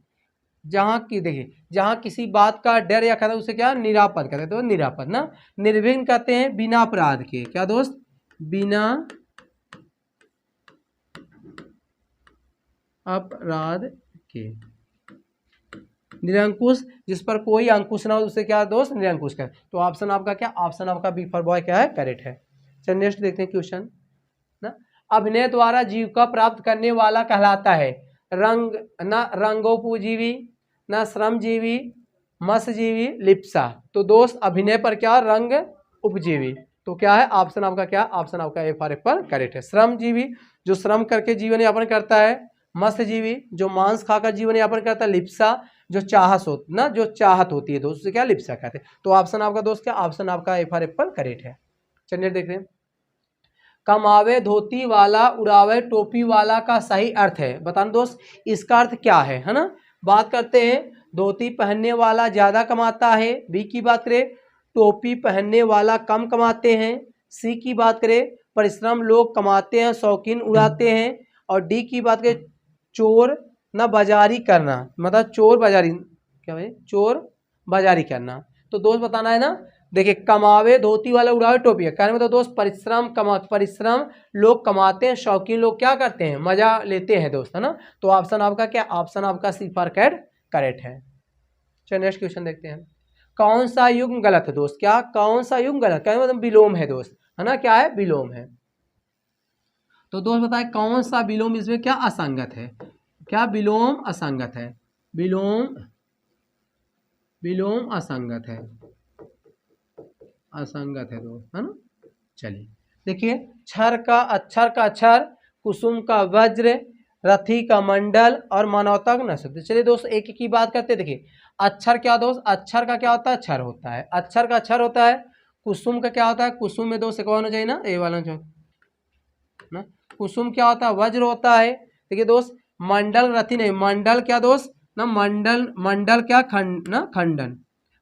जहां की देखिए जहां किसी बात का डर या खतरा, उसे क्या निरापद कहते हैं, तो निरापद ना। निर्विघ्न कहते हैं बिना अपराध के, क्या दोस्त बिना अपराध के। निरंकुश जिस पर कोई अंकुश ना हो, उसे क्या दोस्त निरंकुश का। तो ऑप्शन आपका क्या, ऑप्शन आपका बी फॉर बॉय क्या है, करेक्ट है। चलिए नेक्स्ट देखते हैं क्वेश्चन ना। अभिनय द्वारा जीविका प्राप्त करने वाला कहलाता है रंग ना रंगोपजीवी, ना श्रमजीवी, मत्स्यजीवी, लिप्सा। तो दोस्त अभिनय पर क्या, रंग उपजीवी, तो क्या है ऑप्शन आपका क्या, ऑप्शन आपका ए फॉर एप्पल करेक्ट है। श्रमजीवी जो श्रम करके जीवन यापन करता है, मत्स्यजीवी जो मांस खाकर जीवन यापन करता है, लिप्सा जो चाहत होती है दोस्त, उसे क्या लिप्सा कहते हैं। तो ऑप्शन आपका दोस्त क्या, ऑप्शन आपका ए फॉर एप्पल करेक्ट है। चलिए देख रहे हैं। कमावे धोती वाला उड़ावे टोपी वाला का सही अर्थ है, बताना दोस्त इसका अर्थ क्या है ना। बात करते हैं धोती पहनने वाला ज्यादा कमाता है, बी की बात करें टोपी पहनने वाला कम कमाते हैं, सी की बात करें परिश्रम लोग कमाते हैं शौकीन उड़ाते हैं, और डी की बात करें चोर न बाजारी करना, मतलब चोर बाजारी क्या भाई, चोर बाजारी करना। तो दोस्त बताना है ना। देखिए कमावे धोती वाला उड़ावे टोपी है, कहने में तो दोस्त परिश्रम लोग कमाते हैं, शौकीन लोग क्या करते हैं, मजा लेते हैं दोस्त, है ना। तो ऑप्शन आपका क्या, ऑप्शन आपका सी फॉर कैट करेक्ट है। चलिए नेक्स्ट क्वेश्चन देखते हैं। कौन सा युग्म गलत है दोस्त? क्या कौन सा युग्म गलत? क्या मतलब विलोम है दोस्त, है ना, क्या है? विलोम है। तो दोस्त बताए कौन सा विलोम इसमें क्या असंगत है? क्या विलोम असंगत है? विलोम विलोम असंगत है, असंगत है दोस्त, है ना। चलिए देखिए, क्षर का अक्षर, कुसुम का वज्र, रथी का मंडल और मानवता का नक्षत्र। चलिए दोस्त एक एक की बात करते हैं। देखिए अक्षर क्या दोस्त? अक्षर का क्या होता है? क्षर होता है, अक्षर का क्षर होता है। कुसुम का क्या होता है? कुसुम में दोस्त एक होना चाहिए ना, ए वाला जो ना। कुसुम क्या होता है? वज्र होता है। देखिए दोस्त मंडल रथी नहीं, मंडल क्या दोस्त ना, मंडल क्या खंड ना, खंडन।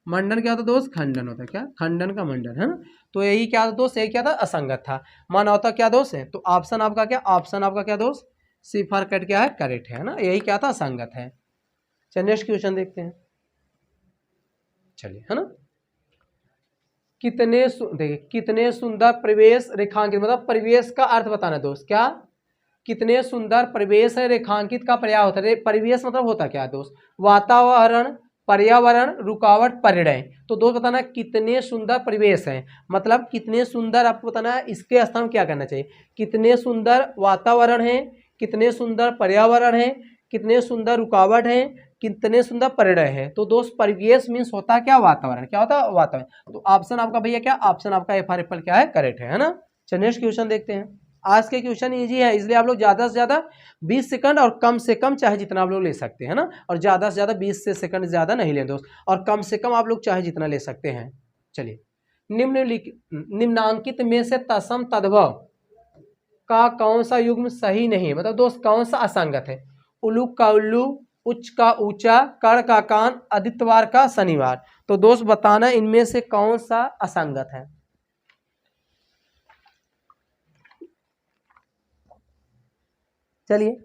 मंडन क्या होता है दोस्त? खंडन होता है, क्या? खंडन का मंडन, है ना। तो यही क्या था दोस्त? यही क्या था? असंगत था। मानवता क्या दोस्त है? तो ऑप्शन आपका क्या? ऑप्शन आपका क्या दोस्त? सी फॉर कट क्या है? करेक्ट है ना। यही क्या था? असंगत है। चलिए नेक्स्ट क्वेश्चन देखते हैं। चलिए, है ना। देखिए कितने सुंदर परिवेश रेखांकित, मतलब परिवेश का अर्थ बताना दोस्त। क्या? कितने सुंदर परिवेश है रेखांकित का पर्याय होता है। परिवेश मतलब होता क्या है दोस्त? वातावरण, पर्यावरण, रुकावट, परिणय। तो दोस्त बताना कितने सुंदर परिवेश है, मतलब कितने सुंदर आपको बताना है। इसके स्थान में क्या करना चाहिए? कितने सुंदर वातावरण है, कितने सुंदर पर्यावरण है, कितने सुंदर रुकावट है, कितने सुंदर परिणय है। तो दोस्त परिवेश मीन्स होता क्या? वातावरण। क्या होता है? वातावरण। तो ऑप्शन आपका भैया क्या? ऑप्शन आपका एफ आर एप्पल क्या है? करेक्ट है ना। चलिए नेक्स्ट क्वेश्चन देखते हैं। आज के क्वेश्चन इजी है, इसलिए आप लोग ज़्यादा से ज़्यादा 20 सेकंड और कम से कम चाहे जितना आप लोग ले सकते हैं ना। और ज़्यादा से ज़्यादा 20 से सेकंड ज़्यादा नहीं लें दोस्त, और कम से कम आप लोग चाहे जितना ले सकते हैं। चलिए निम्नांकित में से तत्सम तद्भव का कौन सा युग्म सही नहीं है? मतलब दोस्त कौन सा असंगत है? उल्लू का उल्लू, उच्च का ऊंचा, कर्ण का कान, आदित्यवार का शनिवार। तो दोस्त बताना इनमें से कौन सा असंगत है। चलिए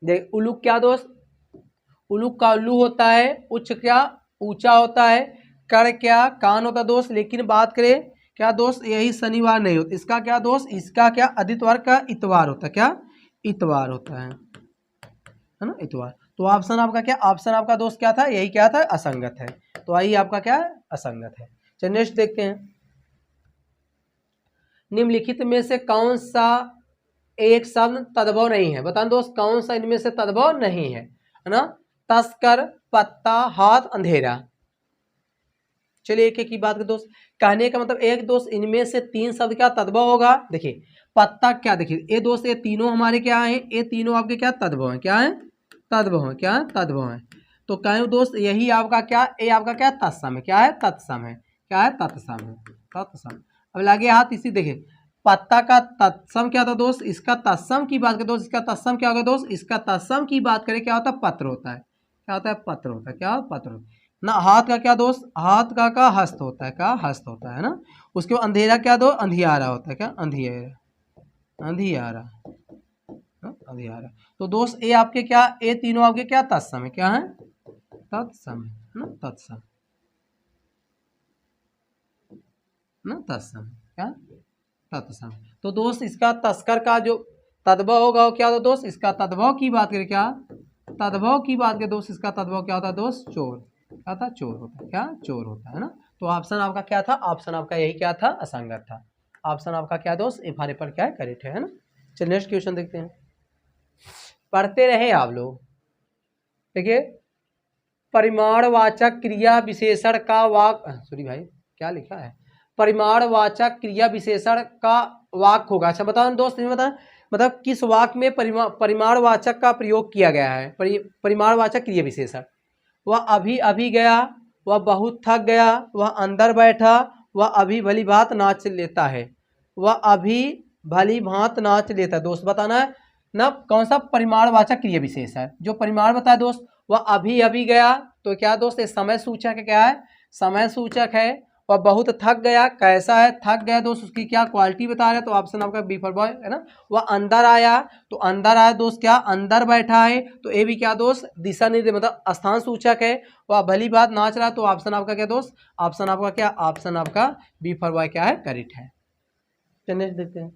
देख, उल्लू क्या दोस्त? उल्लू का उल्लू होता है, उच्च क्या? ऊंचा होता है, कर्ण क्या? कान होता है दोस्त। लेकिन बात करें क्या दोस्त, यही शनिवार नहीं होता। इसका क्या दोस्त? इसका क्या? आदित्यवार का इतवार होता है। क्या? इतवार होता है ना, इतवार। तो ऑप्शन आपका क्या? ऑप्शन आपका दोस्त क्या था? यही क्या था? असंगत है। तो आई आपका क्या है? असंगत है। चलिए नेक्स्ट देखते हैं। निम्नलिखित में से कौन सा एक शब्द तद्भव नहीं है? बताना दोस्त कौन सा इनमें से तद्भव नहीं है ना। तस्कर, पत्ता, हाथ, अंधेरा। चलिए एक एक की बात कर दोस्त। कहने का मतलब एक दोस्त इनमें से 3 शब्द क्या तद्भव होगा? देखिए पत्ता क्या, देखिए ये दोस्त ये तीनों हमारे क्या है? ये तीनों आपके क्या तद्भव है? क्या है? तद्भव है। क्या है? तद्भव है। तो कहें दोस्त यही आपका क्या? ये आपका क्या? तत्सम है। क्या है? तत्सम है। क्या है? तत्सम है। तत्सम। अब लगे हाथ इसी, देखिए पत्ता का तत्सम क्या था दोस्त? इसका तत्सम की बात करें दोस्त, इसका तत्सम क्या होगा दोस्त? इसका तत्सम की बात करें क्या होता है? पत्र होता है। क्या होता है? पत्र होता है। क्या? पत्र होता है ना। हाथ का क्या दोस्त? हाथ का हस्त होता है। क्या? हस्त होता है ना। उसके बाद अंधेरा क्या दो? अंधियारा होता है। क्या? अंधियारा, अंधियारा, अंधियारा। तो दोस्त ये आपके क्या? ये तीनों आपके क्या तत्सम है? क्या है? तत्सम है ना, तत्सम ना, तत्सम। क्या? तत्सम। तो दोस्त इसका तस्कर का जो तद्भव होगा वो क्या होता है दोस्त? इसका तद्भव की बात करें, क्या तद्भव की बात करें दोस्त, इसका तद्भव क्या होता है दोस्त? चोर। क्या था? चोर होता है। क्या? चोर होता है ना। तो ऑप्शन आपका क्या था? ऑप्शन आपका यही क्या था? असंगत था। ऑप्शन आपका क्या दोस्त? एफ आर पर क्या है? करेक्ट है ना। चलिए नेक्स्ट क्वेश्चन देखते हैं। पढ़ते रहे आप लोग। देखिए परिमाणवाचक क्रिया विशेषण का वाक, सॉरी भाई क्या लिखा है? परिमाणवाचक क्रिया विशेषण का वाक होगा। अच्छा बताओ दोस्त, बता मतलब किस वाक में परिमाणवाचक का प्रयोग किया गया है? परिमाणवाचक क्रिया विशेषण। वह अभी अभी गया, वह बहुत थक गया, वह अंदर बैठा, वह अभी भली भांत नाच लेता है। वह अभी भली भांत नाच लेता है। दोस्त बताना है ना कौन सा परिमाणवाचक क्रिया विशेष है। जो परिमाण बताया दोस्त, वह अभी अभी गया, तो क्या दोस्त ये समय सूचक है। क्या है? समय सूचक है। वह बहुत थक गया, कैसा है? थक गया दोस्त, उसकी क्या क्वालिटी बता रहे हैं? तो ऑप्शन आपका बी फॉर बॉय है ना। वह अंदर आया, तो अंदर आया दोस्त क्या? अंदर बैठा है, तो ये भी क्या दोस्त? दिशा निर्देश मतलब स्थान सूचक है। वह भली बात नाच रहा है, तो ऑप्शन आपका क्या दोस्त? ऑप्शन आपका क्या? ऑप्शन आपका बी फॉर बॉय क्या है? करेक्ट है। चलिए देखते हैं।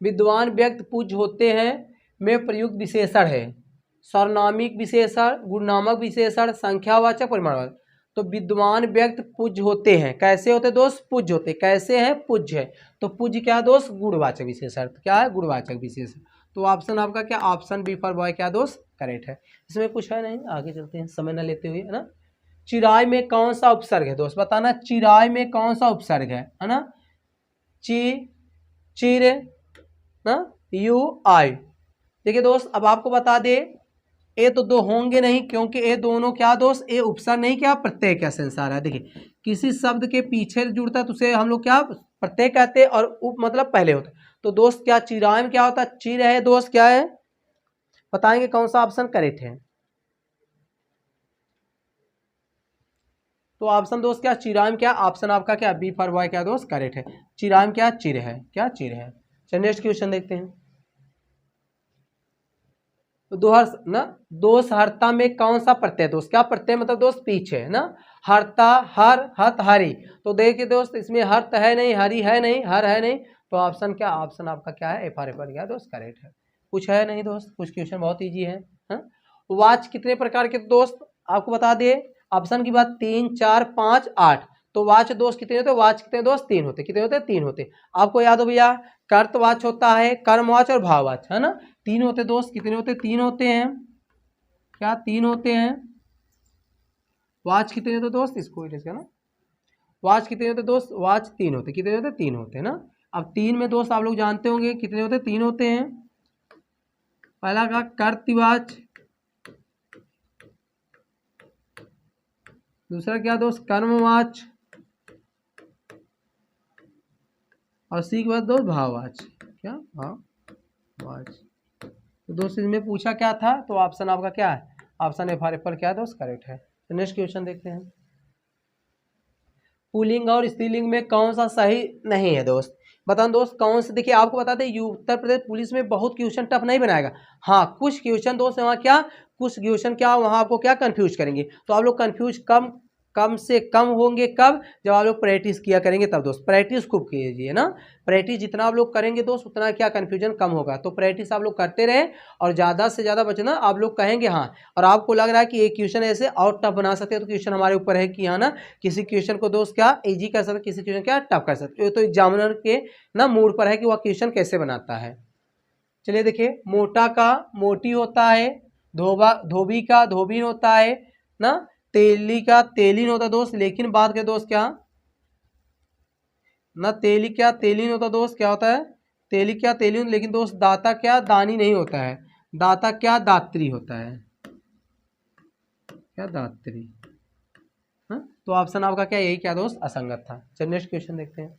विद्वान व्यक्ति पूज्य होते हैं में प्रयुक्त विशेषण है। सर्वनामिक विशेषण, गुणनामक विशेषण, संख्यावाचक, परिमाणवाचक। तो विद्वान व्यक्ति पूज्य होते हैं, कैसे होते दोस्त? पूज्य होते। कैसे हैं? पूज्य है। तो पूज्य क्या दोस्त? गुणवाचक विशेषण। क्या है? गुणवाचक विशेषण। तो ऑप्शन आपका क्या? ऑप्शन बी फॉर बॉय क्या दोस्त? करेक्ट है। इसमें कुछ है नहीं, आगे चलते हैं समय न लेते हुए, है ना। चिराय में कौन सा उपसर्ग है दोस्त? बताना, चिराय में कौन सा उपसर्ग है ना। ची, चिर, ना, यू, आई। देखिए दोस्त, अब आपको बता दे, ए तो दो होंगे नहीं, क्योंकि ए दोनों क्या दोस्त? ए उपसर्ग नहीं, क्या प्रत्यय क्या संसार है। देखिए, किसी शब्द के पीछे जुड़ता है तो उसे हम लोग क्या प्रत्यय कहते हैं, और उप मतलब पहले होता है। तो दोस्त क्या चिराय में क्या होता है? चिर है दोस्त। क्या है? बताएंगे कौन सा ऑप्शन करेक्ट है। तो ऑप्शन दोस्त क्या? चिराय में क्या? ऑप्शन आपका क्या? बी फॉर बॉय क्या दोस्त? करेक्ट है। चिराय में क्या? चिर है। क्या? चिर है। चलिए नेक्स्ट क्वेश्चन देखते हैं। तो दोष हर्ता में कौन सा प्रत्यय दोस्त? क्या प्रत्यय मतलब दोस्त? पीछे है ना। हर्ता, हर, हत, हरि। तो देखिए दोस्त, इसमें हर्त है नहीं, हरि है नहीं, हर है नहीं। तो ऑप्शन क्या? ऑप्शन आपका क्या है? एफ आर एफ क्या दोस्त? करेक्ट है। कुछ है नहीं दोस्त, कुछ क्वेश्चन बहुत इजी है। वाच कितने प्रकार के दोस्त आपको बता दिए। ऑप्शन की बात 3, 4, 5, 8। तो वाच दोस्त कितने होते? वाच कितने दोस्त? 3 होते। कितने होते? 3 होते। आपको याद हो भैया, कर्तवाच होता है, कर्मवाच और भाववाच, है ना। 3 होते दोस्त। कितने होते? 3 होते हैं। क्या? 3 होते हैं। वाच कितने होते दोस्त? इसको ना, वाच कितने होते दोस्त? वाच 3 होते। कितने होते? 3 होते हैं ना। अब 3 में दोस्त आप लोग जानते होंगे कितने होते? 3 होते हैं। पहला का कर्तवाच, दूसरा क्या दोस्त? कर्मवाच, और सी के बाद दोस्त भाववाच। क्या? भाववाच। तो दोस्त इसमें पूछा क्या था? तो ऑप्शन आपका क्या है? ऑप्शन एफ आर एफ पर क्या दोस्त? करेक्ट है। तो नेक्स्ट क्वेश्चन देखते हैं। पुल्लिंग और स्त्रीलिंग में कौन सा सही नहीं है दोस्त? बताओ दोस्त कौन से। देखिए आपको बता दें, उत्तर प्रदेश पुलिस में बहुत क्वेश्चन टफ नहीं बनाएगा। हाँ, कुछ क्वेश्चन दोस्त वहाँ क्या, कुछ क्वेश्चन क्या वहाँ आपको क्या कंफ्यूज करेंगे। तो आप लोग कंफ्यूज कम कम से कम होंगे कब? जब आप लोग प्रैक्टिस किया करेंगे तब दोस्त। प्रैक्टिस खूब कीजिए ना। प्रैक्टिस जितना आप लोग करेंगे दोस्त उतना क्या कन्फ्यूजन कम होगा। तो प्रैक्टिस आप लोग करते रहे और ज़्यादा से ज़्यादा बचना। आप लोग कहेंगे हाँ, और आपको लग रहा है कि एक क्वेश्चन ऐसे और टफ बना सकते हैं, तो क्वेश्चन हमारे ऊपर है कि हाँ ना, किसी क्वेश्चन को दोस्त क्या इजी कर सकते, किसी क्वेश्चन क्या टफ कर सकते। ये तो एग्जामिनर के ना मूड पर है कि वह क्वेश्चन कैसे बनाता है। चलिए देखिए, मोटा का मोटी होता है, धोबी का धोबीन होता है ना, तेली का तेलीन होता है दोस्त। लेकिन बात करें दोस्त क्या ना, तेली क्या तेलीन होता दोस्त, क्या होता है? तेली क्या तेलीन। लेकिन दोस्त दाता क्या दानी नहीं होता है, दाता क्या दात्री होता है। क्या? दात्री। हाँ, तो ऑप्शन आपका क्या यही क्या दोस्त? असंगत था। चलिए नेक्स्ट क्वेश्चन देखते हैं।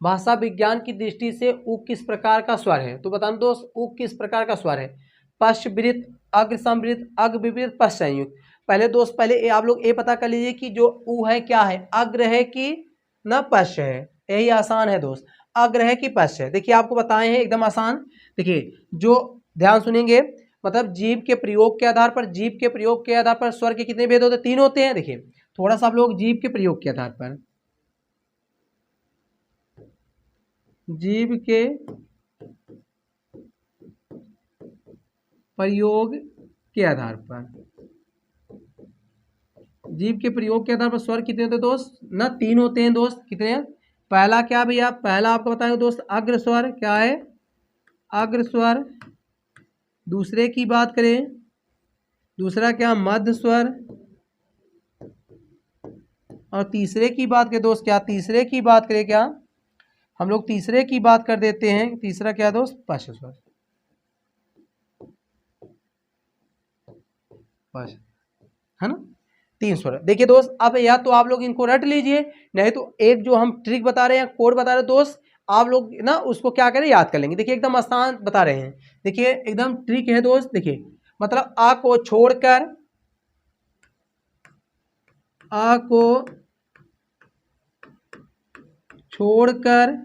भाषा विज्ञान की दृष्टि से उ किस प्रकार का स्वर है? तो बताना दोस्त, उ किस प्रकार का स्वर है? पश्चवृत्त, अग्र समवृत्त, अग्र विवृत्त, पश्च संयुक्त। पहले दोस्त पहले आप लोग ये पता कर लीजिए कि जो उ है क्या है, अग्र है कि न पश्च है। यही आसान है दोस्त, अग्र है कि पश्च है। देखिए आपको बताए हैं एकदम आसान। देखिए जो ध्यान सुनेंगे, मतलब जीव के प्रयोग के आधार पर, जीव के प्रयोग के आधार पर स्वर के कितने भेद होते हैं? 3 होते हैं। देखिए थोड़ा सा आप लोग जीव के प्रयोग के आधार पर, जीव के प्रयोग के आधार पर, जीव के प्रयोग के आधार पर स्वर कितने होते हैं दोस्त? ना 3 होते हैं दोस्त। कितने हैं? पहला क्या भैया? पहला आपको बताएंगे दोस्त अग्र स्वर। क्या है? अग्र स्वर। दूसरे की बात करें, दूसरा क्या? मध्य स्वर। और तीसरे की बात करें दोस्त, क्या तीसरे की बात करें? क्या हम लोग तीसरे की बात कर देते हैं, तीसरा क्या दोस्त? पश्च स्वर। पश्च, है ना। 3 स्वर। देखिए दोस्त, अब या तो आप लोग इनको रट लीजिए, नहीं तो एक जो हम ट्रिक बता रहे हैं, कोड बता रहे हैं दोस्त, आप लोग ना उसको क्या करें, याद कर लेंगे। देखिए एकदम आसान बता रहे हैं। देखिए एकदम ट्रिक है दोस्त। देखिए मतलब आ को छोड़कर, आ को छोड़कर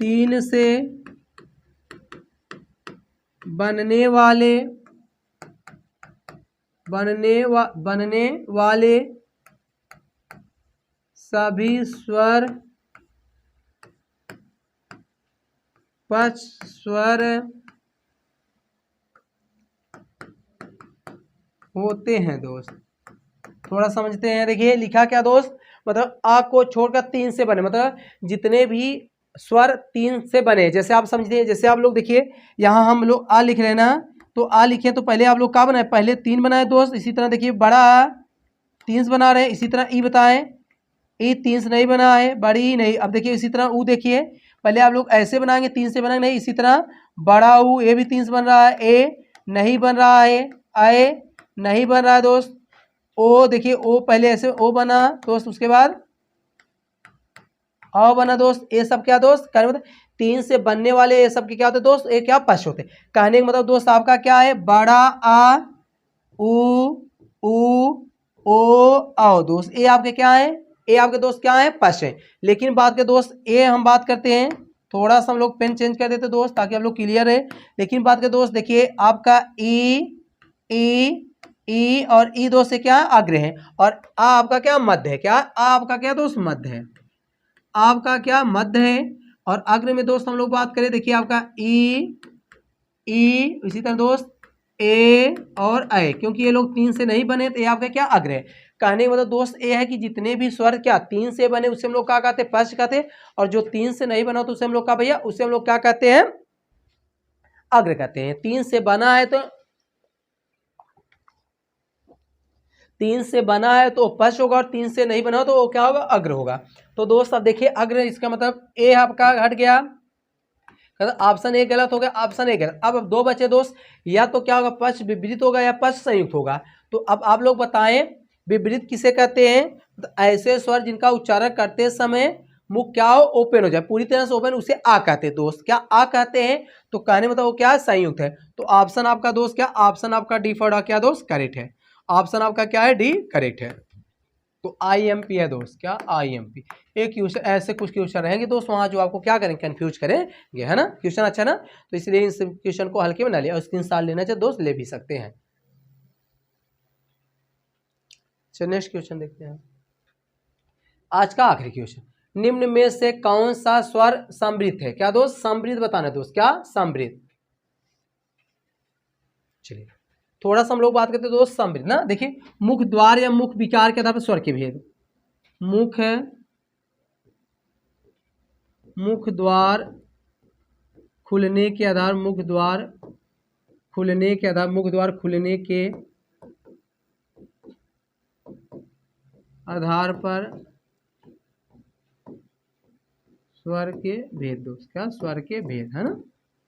3 से बनने वाले सभी स्वर पश स्वर होते हैं दोस्त। थोड़ा समझते हैं। देखिए लिखा क्या दोस्त, मतलब आ को छोड़कर 3 से बने, मतलब जितने भी स्वर 3 से बने। जैसे आप समझिए, जैसे आप लोग देखिए यहाँ हम लोग आ लिख रहे हैं ना, तो आ लिखे तो पहले आप लोग क्या बनाए, पहले 3 बनाए दोस्त। इसी तरह देखिए बड़ा 3 से बना रहे हैं। इसी तरह ई बताएं, ई 3 से नहीं बना है, बड़ी ई नहीं। अब देखिए इसी तरह ऊ देखिए, पहले आप लोग ऐसे बनाएंगे 3 से बनाएंगे नहीं। इसी तरह बड़ा ऊ, ए भी 3 से बन रहा है, ए नहीं बन रहा है, ए नहीं बन रहा है दोस्त। ओ देखिए ओ पहले ऐसे ओ बना दोस्त, उसके बाद औ बना दोस्त। ये सब क्या दोस्त, कहने मतलब 3 से बनने वाले ये सब के क्या होते दोस्त, ये क्या पश होते। कहने का मतलब दोस्त आपका क्या है, बड़ा आ, ऊ, ओ, आओ दोस्त। ये आपके क्या है, ये आपके दोस्त क्या है, पश है। लेकिन बात के दोस्त ये हम बात करते हैं, थोड़ा सा हम लोग पेन चेंज कर देते दोस्त ताकि आप लोग क्लियर है। लेकिन बात के दोस्त देखिए आपका ई और ई दोस्त से क्या है, अग्र है, और आ आपका क्या मध्य है। क्या आ आपका क्या दोस्त, मध्य है। आपका क्या मध्य है। और अग्र में दोस्त हम लोग बात करें, देखिए आपका ई, इसी तरह दोस्त ए और ए, क्योंकि ये लोग 3 से नहीं बने तो ये आपका क्या अग्र है। कहने का मतलब दोस्त ये है कि जितने भी स्वर क्या 3 से बने उसे हम लोग क्या कहते हैं, पश कहते हैं। और जो 3 से नहीं बना तो उसे हम लोग क्या भैया, उसे हम लोग क्या कहते हैं, अग्र कहते हैं। 3 से बना है तो 3 से बना है तो पश होगा, और 3 से नहीं बना तो वो क्या होगा, अग्र होगा। तो दोस्त अब देखिए अग्र, इसका मतलब ए आपका हट गया, ऑप्शन ए गलत हो गया, ऑप्शन ए गलत। अब 2 बचे दोस्त, या तो क्या होगा, पश विपरीत होगा या पश संयुक्त होगा। तो अब आप लोग बताएं विपरीत किसे कहते हैं, तो ऐसे स्वर जिनका उच्चारण करते समय मुख क्या हो, ओपन हो जाए, पूरी तरह से ओपन, उसे आ कहते हैं दोस्त। क्या आ कहते हैं, तो कहने मतलब वो क्या है, संयुक्त है। तो ऑप्शन आपका दोस्त क्या, ऑप्शन आपका डी फॉर क्या दोस्त, करेक्ट है। ऑप्शन आपका क्या है, डी करेक्ट है। तो IMP है दोस्त, क्या IMP। एक क्वेश्चन ऐसे कुछ क्वेश्चन रहेंगे दोस्त वहां जो आपको क्या करेंगे, कंफ्यूज करेंगे, है ना। क्वेश्चन अच्छा ना, तो इसलिए इस क्वेश्चन को हल्के में ना लिया, और स्क्रीनशॉट लेना चाहिए दोस्त, ले भी सकते हैं। चलिए नेक्स्ट क्वेश्चन देखते हैं, आज का आखिरी क्वेश्चन। निम्न में से कौन सा स्वर समृद्ध है। क्या दोस्त, समृद्ध बताना दोस्त, क्या समृद्ध। चलिए थोड़ा सा हम लोग बात करते हैं दोस्त समृद्ध ना। देखिए मुख द्वार या मुख विकार के आधार पर स्वर के भेद। मुख है, मुख द्वार खुलने के आधार, मुख द्वार खुलने के आधार, मुख द्वार खुलने के आधार पर स्वर के भेद दोस्त, क्या स्वर के भेद, है ना,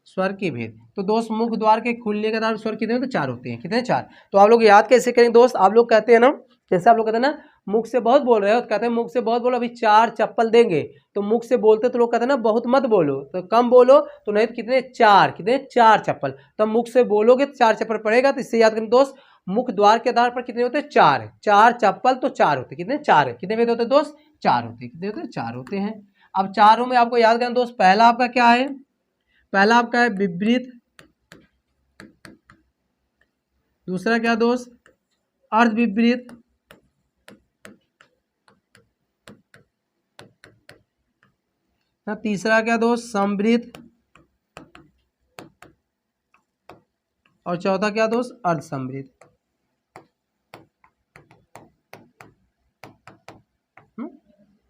स्वर के भेद। तो दोस्त मुख द्वार के खुलने के आधार स्वर कितने होते हैं, 4 होते हैं। कितने, 4। तो आप लोग याद कैसे करेंगे दोस्त, आप लोग कहते हैं ना, जैसे आप लोग कहते हैं ना मुख से बहुत बोल रहे हो, तो कहते हैं मुख से बहुत बोलो, अभी 4 चप्पल देंगे। तो मुख से बोलते तो लोग कहते हैं ना बहुत मत बोलो, तो कम बोलो, तो नहीं तो कितने, 4, कितने, 4 चप्पल। तो मुख से बोलोगे तो 4 चप्पल पड़ेगा। तो इससे याद करें दोस्त, मुख द्वार के आधार पर कितने होते हैं, 4 है। 4 चप्पल तो 4 होते, कितने, 4 है। कितने भेद होते हैं दोस्त, 4 होते, कितने होते हैं, 4 होते हैं। अब चारों में आपको याद करना दोस्त, पहला आपका क्या है, पहला आपका है विपरीत, दूसरा क्या दोस्त, अर्ध विपरीत, तीसरा क्या दोस्त, समृद्ध, और चौथा क्या दोस्त, अर्ध समृद्ध।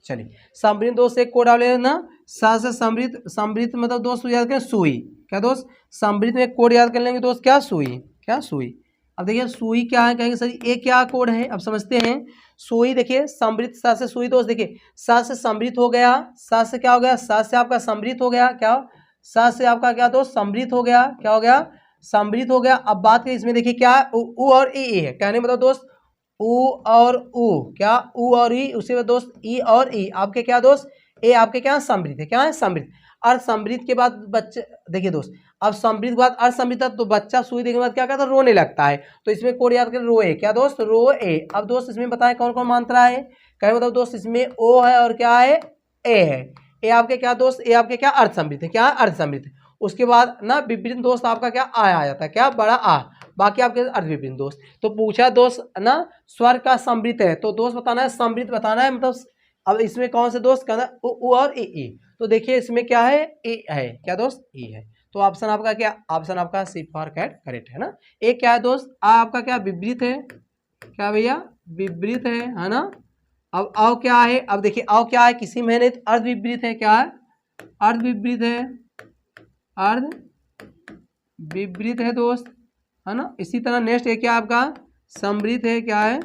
चलिए समृद्ध दोस्त एक कोड डाले ना, सा से समृद्ध, समृद्ध मतलब दोस्त याद करें सुई। क्या दोस्त, समृद्ध में एक कोड याद कर लेंगे दोस्त, क्या सुई, क्या सुई। अब देखिए सुई क्या है, कहेंगे सर ये क्या कोड है, अब समझते हैं। सुई देखिए समृद्ध, सा से सुई दोस्त, देखिए सा से समृद्ध हो गया, सा से क्या हो गया, सा से आपका समृद्ध हो गया, क्या, सा से आपका क्या दोस्त, समृद्ध हो गया, क्या हो गया, समृद्ध हो गया। अब बात करें इसमें, देखिए क्या उ और ए है, कहने मतलब दोस्त उ और उ, क्या उ और ई, उसी में दोस्त ई और ई आपके क्या दोस्त, ए आपके क्या समृद्ध है, क्या है समृद्ध। अर्ध समृद्ध के बाद बच्चे देखिए दोस्त, अब समृद्ध के बाद अर्ध समृद्ध, तो बच्चा सुई देखने के बाद क्या करता है, रोने लगता है। तो इसमें कोड याद करें, रोए, क्या दोस्त, रोए। अब दोस्त इसमें बताएं कौन कौन मात्रा है, कहें मतलब दोस्त इसमें ओ है और क्या है, ए है। ए आपके क्या दोस्त, ए आपके क्या अर्ध समृद्ध है, क्या अर्ध समृद्ध। उसके बाद ना विपरीत दोस्त आपका क्या आ जाता है, क्या बड़ा आ, बाकी आपके अर्ध विपरीत दोस्त। तो पूछा दोस्त ना स्वर का समृद्ध है, तो दोस्त बताना है समृद्ध बताना है, मतलब अब इसमें कौन से दोस्त कहना उ और ई, तो देखिए इसमें क्या है, ए है, क्या दोस्त, ई है। तो ऑप्शन आपका क्या, ऑप्शन आपका सी फॉर कैट करेक्ट है ना। एक क्या है दोस्त, आ आपका क्या विपरीत है, क्या भैया विपरीत है ना। अब आओ क्या है, अब देखिए आओ क्या है, किसी में नहीं, अर्ध विपरीत है, क्या है, अर्ध विपरीत है, अर्ध विपरीत है दोस्त, है ना। इसी तरह नेक्स्ट है क्या आपका समृद्ध है, क्या है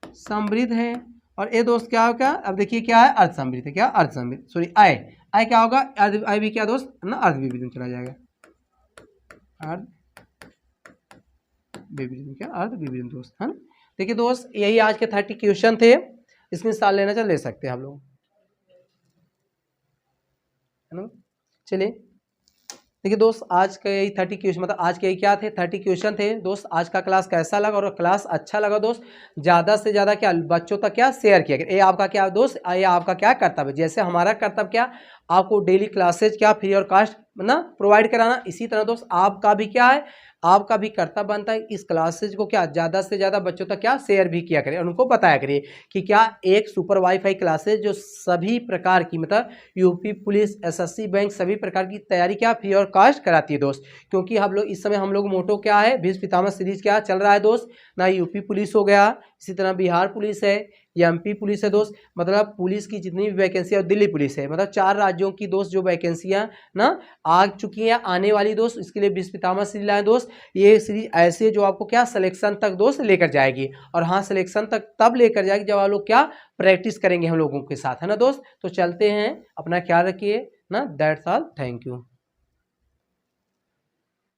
समृद्ध है। और ये दोस्त क्या होगा, अब देखिए क्या है अर्ध समृद्ध है, क्या अर्ध समृद्ध, सॉरी आय, आय क्या होगा, अर्ध आय भी क्या दोस्त ना अर्ध विपरीत में चला जाएगा, अर्ध विपरीत में, क्या अर्ध विपरीत दोस्त, है ना। देखिए दोस्त यही आज के 30 क्वेश्चन थे, इसमें साल लेना चल ले सकते हैं हम लोग, है ना। चलिए देखिए दोस्त आज के यही 30 क्वेश्चन, मतलब आज के यही क्या थे 30 क्वेश्चन थे दोस्त। आज का क्लास कैसा लगा, और क्लास अच्छा लगा दोस्त ज़्यादा से ज़्यादा क्या बच्चों तक क्या शेयर किया, ये आपका क्या दोस्त, ये आपका क्या कर्तव्य, जैसे हमारा कर्तव्य क्या आपको डेली क्लासेज क्या फ्री और कास्ट ना प्रोवाइड कराना, इसी तरह दोस्त आपका भी क्या है, आपका भी कर्तव्य बनता है इस क्लासेज को क्या ज़्यादा से ज़्यादा बच्चों तक क्या शेयर भी किया करें और उनको बताया करिए कि क्या एक सुपर वाईफाई क्लासेज जो सभी प्रकार की मतलब यूपी पुलिस एसएससी बैंक सभी प्रकार की तैयारी क्या फ्री और कास्ट कराती है दोस्त। क्योंकि हम लोग इस समय हम लोग मोटो क्या है भीष्म पितामह सीरीज क्या चल रहा है दोस्त, ना यूपी पुलिस हो गया, इसी तरह बिहार पुलिस है, एमपी पुलिस है दोस्त, मतलब पुलिस की जितनी भी वैकेंसी है और दिल्ली पुलिस है, मतलब 4 राज्यों की दोस्त जो वैकेंसियां ना आ चुकी हैं आने वाली दोस्त, इसके लिए भीष्म पितामह सीरीज लाए दोस्त। ये सीरीज ऐसी है जो आपको क्या सिलेक्शन तक दोस्त लेकर जाएगी, और हाँ सिलेक्शन तक तब लेकर जाएगी जब आप लोग क्या प्रैक्टिस करेंगे हम लोगों के साथ, है ना दोस्त। तो चलते हैं, अपना ख्याल रखिए ना, दैट्स ऑल, थैंक यू।